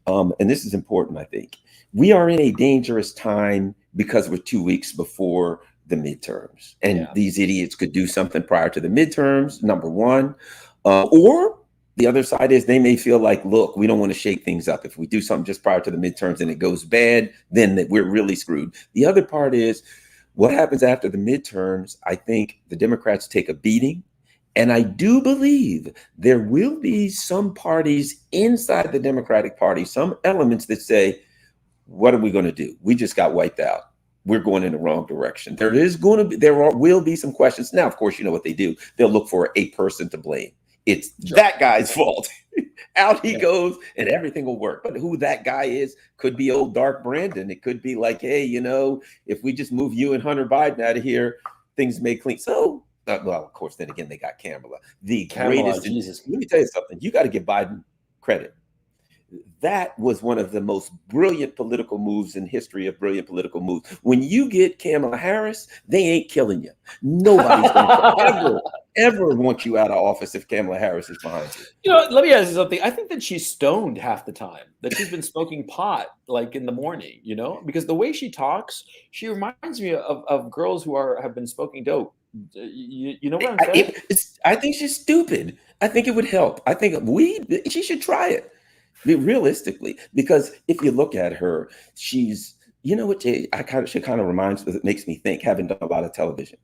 And this is important, I think. We are in a dangerous time because we're 2 weeks before the midterms, and these idiots could do something prior to the midterms, number one, or the other side is they may feel like, look, we don't want to shake things up. If we do something just prior to the midterms and it goes bad, then we're really screwed. The other part is what happens after the midterms. I think the Democrats take a beating, And I do believe there will be some parties inside the Democratic Party, some elements that say, what are we going to do? We just got wiped out. We're going in the wrong direction. Will be some questions. Now, of course, you know what they do. They'll look for a person to blame. It's that guy's fault. Out he goes and everything will work. But who that guy is could be old Dark Brandon. It could be like, hey, if we just move you and Hunter Biden out of here, things may clean. So, well, of course, then again, they got Kamala. Jesus. Let me tell you something. You got to give Biden credit. That was one of the most brilliant political moves in history of brilliant political moves. When you get Kamala Harris, they ain't killing you. Nobody's going to ever want you out of office if Kamala Harris is behind you. Let me ask you something. I think that she's stoned half the time, that she's been smoking pot like in the morning, because the way she talks, she reminds me of girls who have been smoking dope. You know what I'm saying? I think she's stupid. I think it would help. I think she should try it. Realistically, because if you look at her, she's, what she kind of reminds me, it makes me think, having done a lot of television.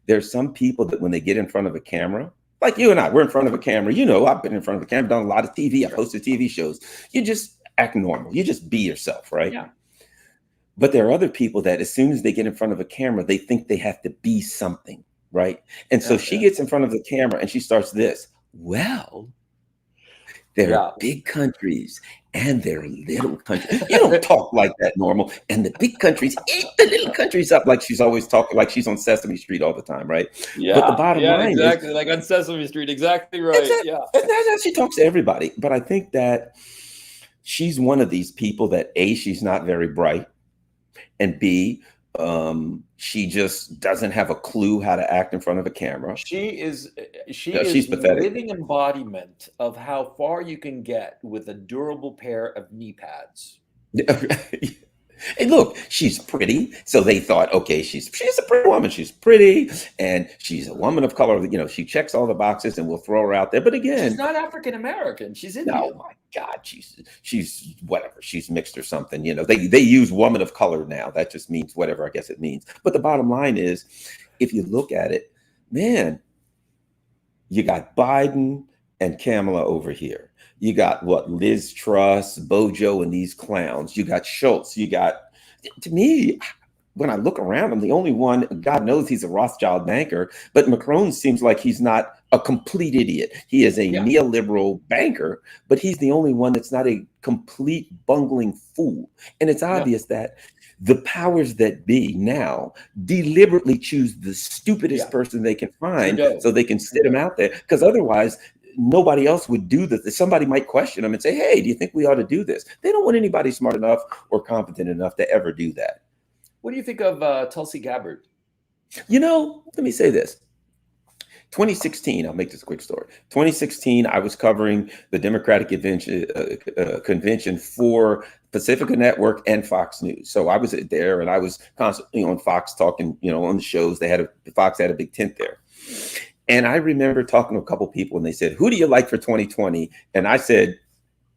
There's some people that when they get in front of a camera, like you and I, we're in front of a camera, I've been in front of a camera, done a lot of TV, I've hosted TV shows. You just act normal. You just be yourself, right? Yeah. But there are other people that as soon as they get in front of a camera, they think they have to be something, right? And so she gets in front of the camera and she starts this. Well, there are big countries and there are little countries. You don't talk like that normal. And the big countries eat the little countries up, like she's always talking, like she's on Sesame Street all the time, right? Yeah. But the bottom line exactly, like on Sesame Street. Exactly right. Exactly. Yeah. That's how she talks to everybody. But I think that she's one of these people that A, she's not very bright, and B, she just doesn't have a clue how to act in front of a camera. She's pathetic. Living embodiment of how far you can get with a durable pair of knee pads. And look, she's pretty. So they thought, okay, she's a pretty woman. She's pretty and she's a woman of color. She checks all the boxes and we'll throw her out there. But again, she's not African American. She's Indian. Oh my God, she's whatever. She's mixed or something. They use woman of color now. That just means whatever I guess it means. But the bottom line is, if you look at it, man, you got Biden and Kamala over here. You got Liz Truss, Bojo, and these clowns. You got Schultz. To me, when I look around, I'm the only one, God knows he's a Rothschild banker, but Macron seems like he's not a complete idiot. He is a neoliberal banker, but he's the only one that's not a complete bungling fool. And it's obvious that the powers that be now deliberately choose the stupidest person they can find so they can sit him out there. Because otherwise, nobody else would do this. Somebody might question them and say, hey, do you think we ought to do this? They don't want anybody smart enough or competent enough to ever do that. What do you think of Tulsi Gabbard? Let me say this. 2016, I'll make this a quick story. 2016, I was covering the Democratic convention for Pacifica Network and Fox News. So I was there and I was constantly on Fox talking, on the shows. Fox had a big tent there. And I remember talking to a couple people and they said, who do you like for 2020? And I said,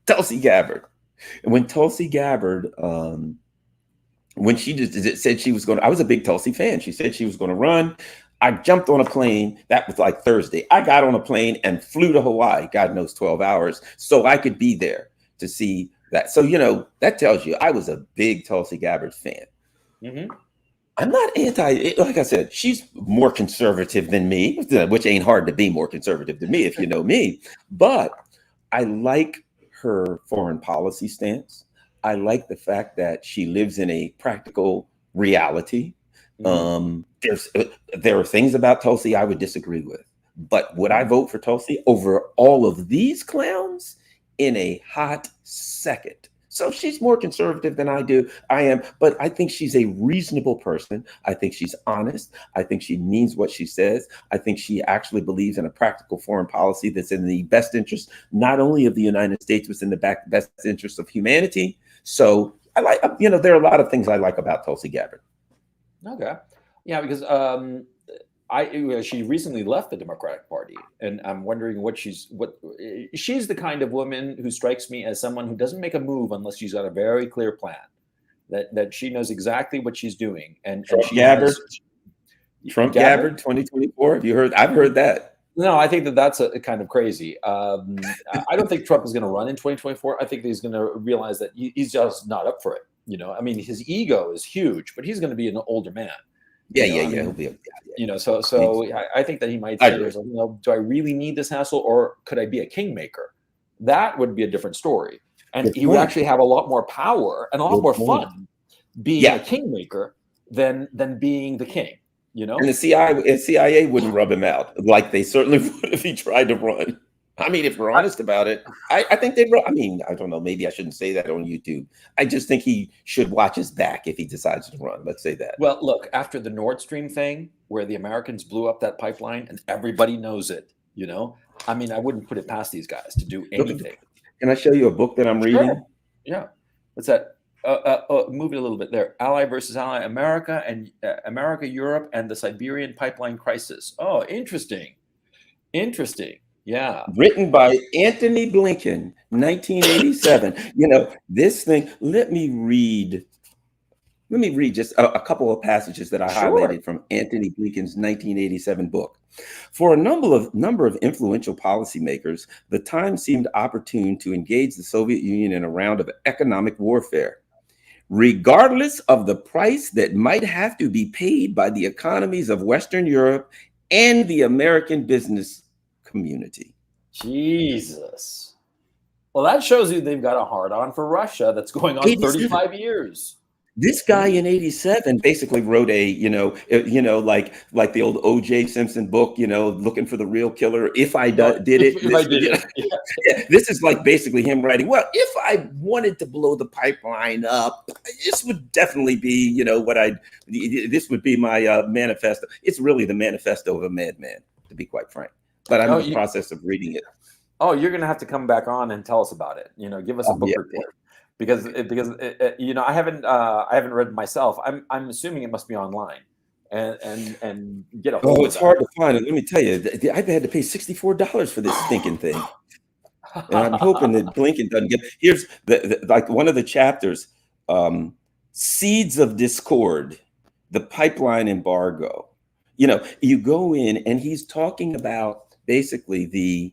Tulsi Gabbard. And when Tulsi Gabbard, when she just said she was going to, I was a big Tulsi fan. She said she was going to run. I jumped on a plane. That was like Thursday. I got on a plane and flew to Hawaii, God knows, 12 hours, so I could be there to see that. So, that tells you I was a big Tulsi Gabbard fan. Mm-hmm. I'm not like I said, she's more conservative than me, which ain't hard to be more conservative than me if you know me. But I like her foreign policy stance. I like the fact that she lives in a practical reality. Mm-hmm. There are things about Tulsi I would disagree with, but would I vote for Tulsi over all of these clowns in a hot second? So she's more conservative than I am, but I think she's a reasonable person. I think she's honest. I think she means what she says. I think she actually believes in a practical foreign policy that's in the best interest, not only of the United States, but in the best interest of humanity. So I like, there are a lot of things I like about Tulsi Gabbard. Okay. Yeah, because she recently left the Democratic Party, and I'm wondering she's the kind of woman who strikes me as someone who doesn't make a move unless she's got a very clear plan, that she knows exactly what she's doing. And Trump Gabbard 2024. Have you heard? I've heard that. No, I think that that's a kind of crazy. I don't think Trump is going to run in 2024. I think that he's going to realize that he's just not up for it. I mean, his ego is huge, but he's going to be an older man. Yeah, I yeah. mean, He'll be. so I think that he might I say, agree. do I really need this hassle, or could I be a kingmaker? That would be a different story, and Good he would point. actually have a lot more power and a lot Good more point. fun being a Yeah. kingmaker than being the king. And the CIA wouldn't rub him out like they certainly would if he tried to run. I mean, if we're honest about it, I think they'd run. I mean, I don't know. Maybe I shouldn't say that on YouTube. I just think he should watch his back if he decides to run. Let's say that. Well, look, after the Nord Stream thing, where the Americans blew up that pipeline and everybody knows it, I mean, I wouldn't put it past these guys to do anything. Can I show you a book that I'm reading? Sure. Yeah. What's that? Move it a little bit there. Ally versus Ally, America and America, Europe, and the Siberian pipeline crisis. Oh, interesting. Interesting. Yeah. Written by Anthony Blinken, 1987. This thing, let me read just a couple of passages that I Sure. highlighted from Anthony Blinken's 1987 book. For a number of influential policymakers, the time seemed opportune to engage the Soviet Union in a round of economic warfare, regardless of the price that might have to be paid by the economies of Western Europe and the American business community. Jesus. Well, that shows you they've got a hard-on for Russia that's going on 35 yeyears. This guy in 87 basically wrote a, like the old O.J. Simpson book, looking for the real killer. If I did it. Yeah, this is like basically him writing, well, if I wanted to blow the pipeline up, this would definitely be, this would be my manifesto. It's really the manifesto of a madman, to be quite frank. But I'm in the process of reading it. Oh, you're going to have to come back on and tell us about it. Give us a book report. Because I haven't read it myself. I'm assuming it must be online, and get a hold of it. It's hard to find it. Let me tell you, I've had to pay $64 for this stinking thing, and I'm hoping that Blinken doesn't get. Here's like one of the chapters, "Seeds of Discord," the pipeline embargo. You go in and he's talking about basically the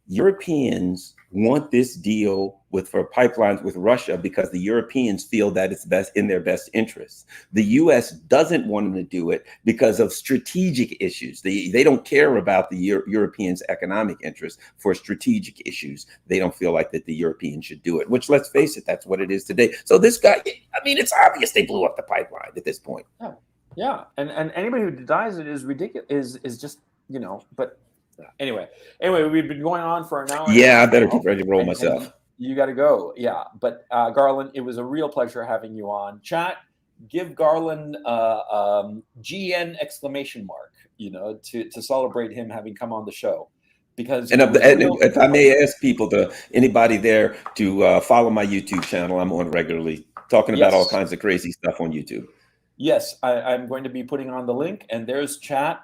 Europeans want this deal for pipelines with Russia because the Europeans feel that it's in their best interest. The U.S. doesn't want them to do it because of strategic issues. They don't care about the Europeans' economic interests. For strategic issues, they don't feel like that the Europeans should do it, which, let's face it, that's what it is today. So this guy, I mean, it's obvious they blew up the pipeline at this point. Yeah. And anybody who denies it is ridiculous, is just, but Anyway, we've been going on for an hour. Yeah, I better get ready to roll myself. And you got to go. Yeah. But Garland, it was a real pleasure having you on. Chat, give Garland GN exclamation mark, to celebrate him having come on the show. Because and if I may ask anybody there to follow my YouTube channel, I'm on regularly talking about all kinds of crazy stuff on YouTube. Yes, I'm going to be putting on the link, and there's chat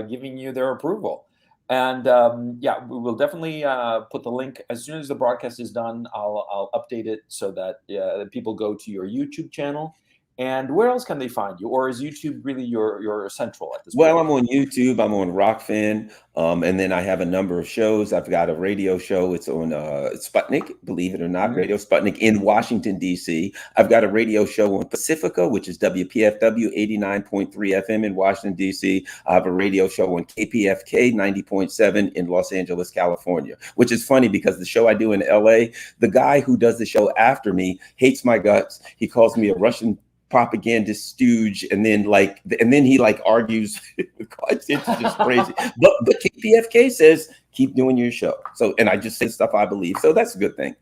giving you their approval. And we will definitely put the link as soon as the broadcast is done. I'll update it so that people go to your YouTube channel. And where else can they find you? Or is YouTube really your central at this point? Well, I'm on YouTube. I'm on Rockfin. And then I have a number of shows. I've got a radio show. It's on Sputnik, believe it or not, Radio Sputnik in Washington, D.C. I've got a radio show on Pacifica, which is WPFW 89.3 FM in Washington, D.C. I have a radio show on KPFK 90.7 in Los Angeles, California, which is funny because the show I do in L.A., the guy who does the show after me hates my guts. He calls me a Russian propagandist stooge, and then he argues. It's just crazy. But KPFK says keep doing your show. So, and I just say stuff I believe. So that's a good thing.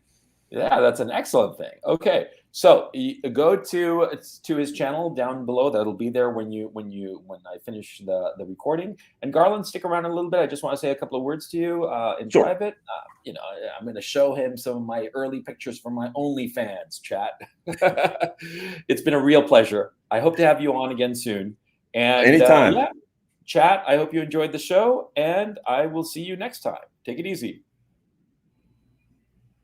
Yeah, that's an excellent thing. Okay, so you go to his channel down below. That'll be there when I finish the recording. And Garland, stick around a little bit. I just want to say a couple of words to you in private. I'm going to show him some of my early pictures from my OnlyFans chat. It's been a real pleasure. I hope to have you on again soon. And anytime. Chat, I hope you enjoyed the show, and I will see you next time. Take it easy.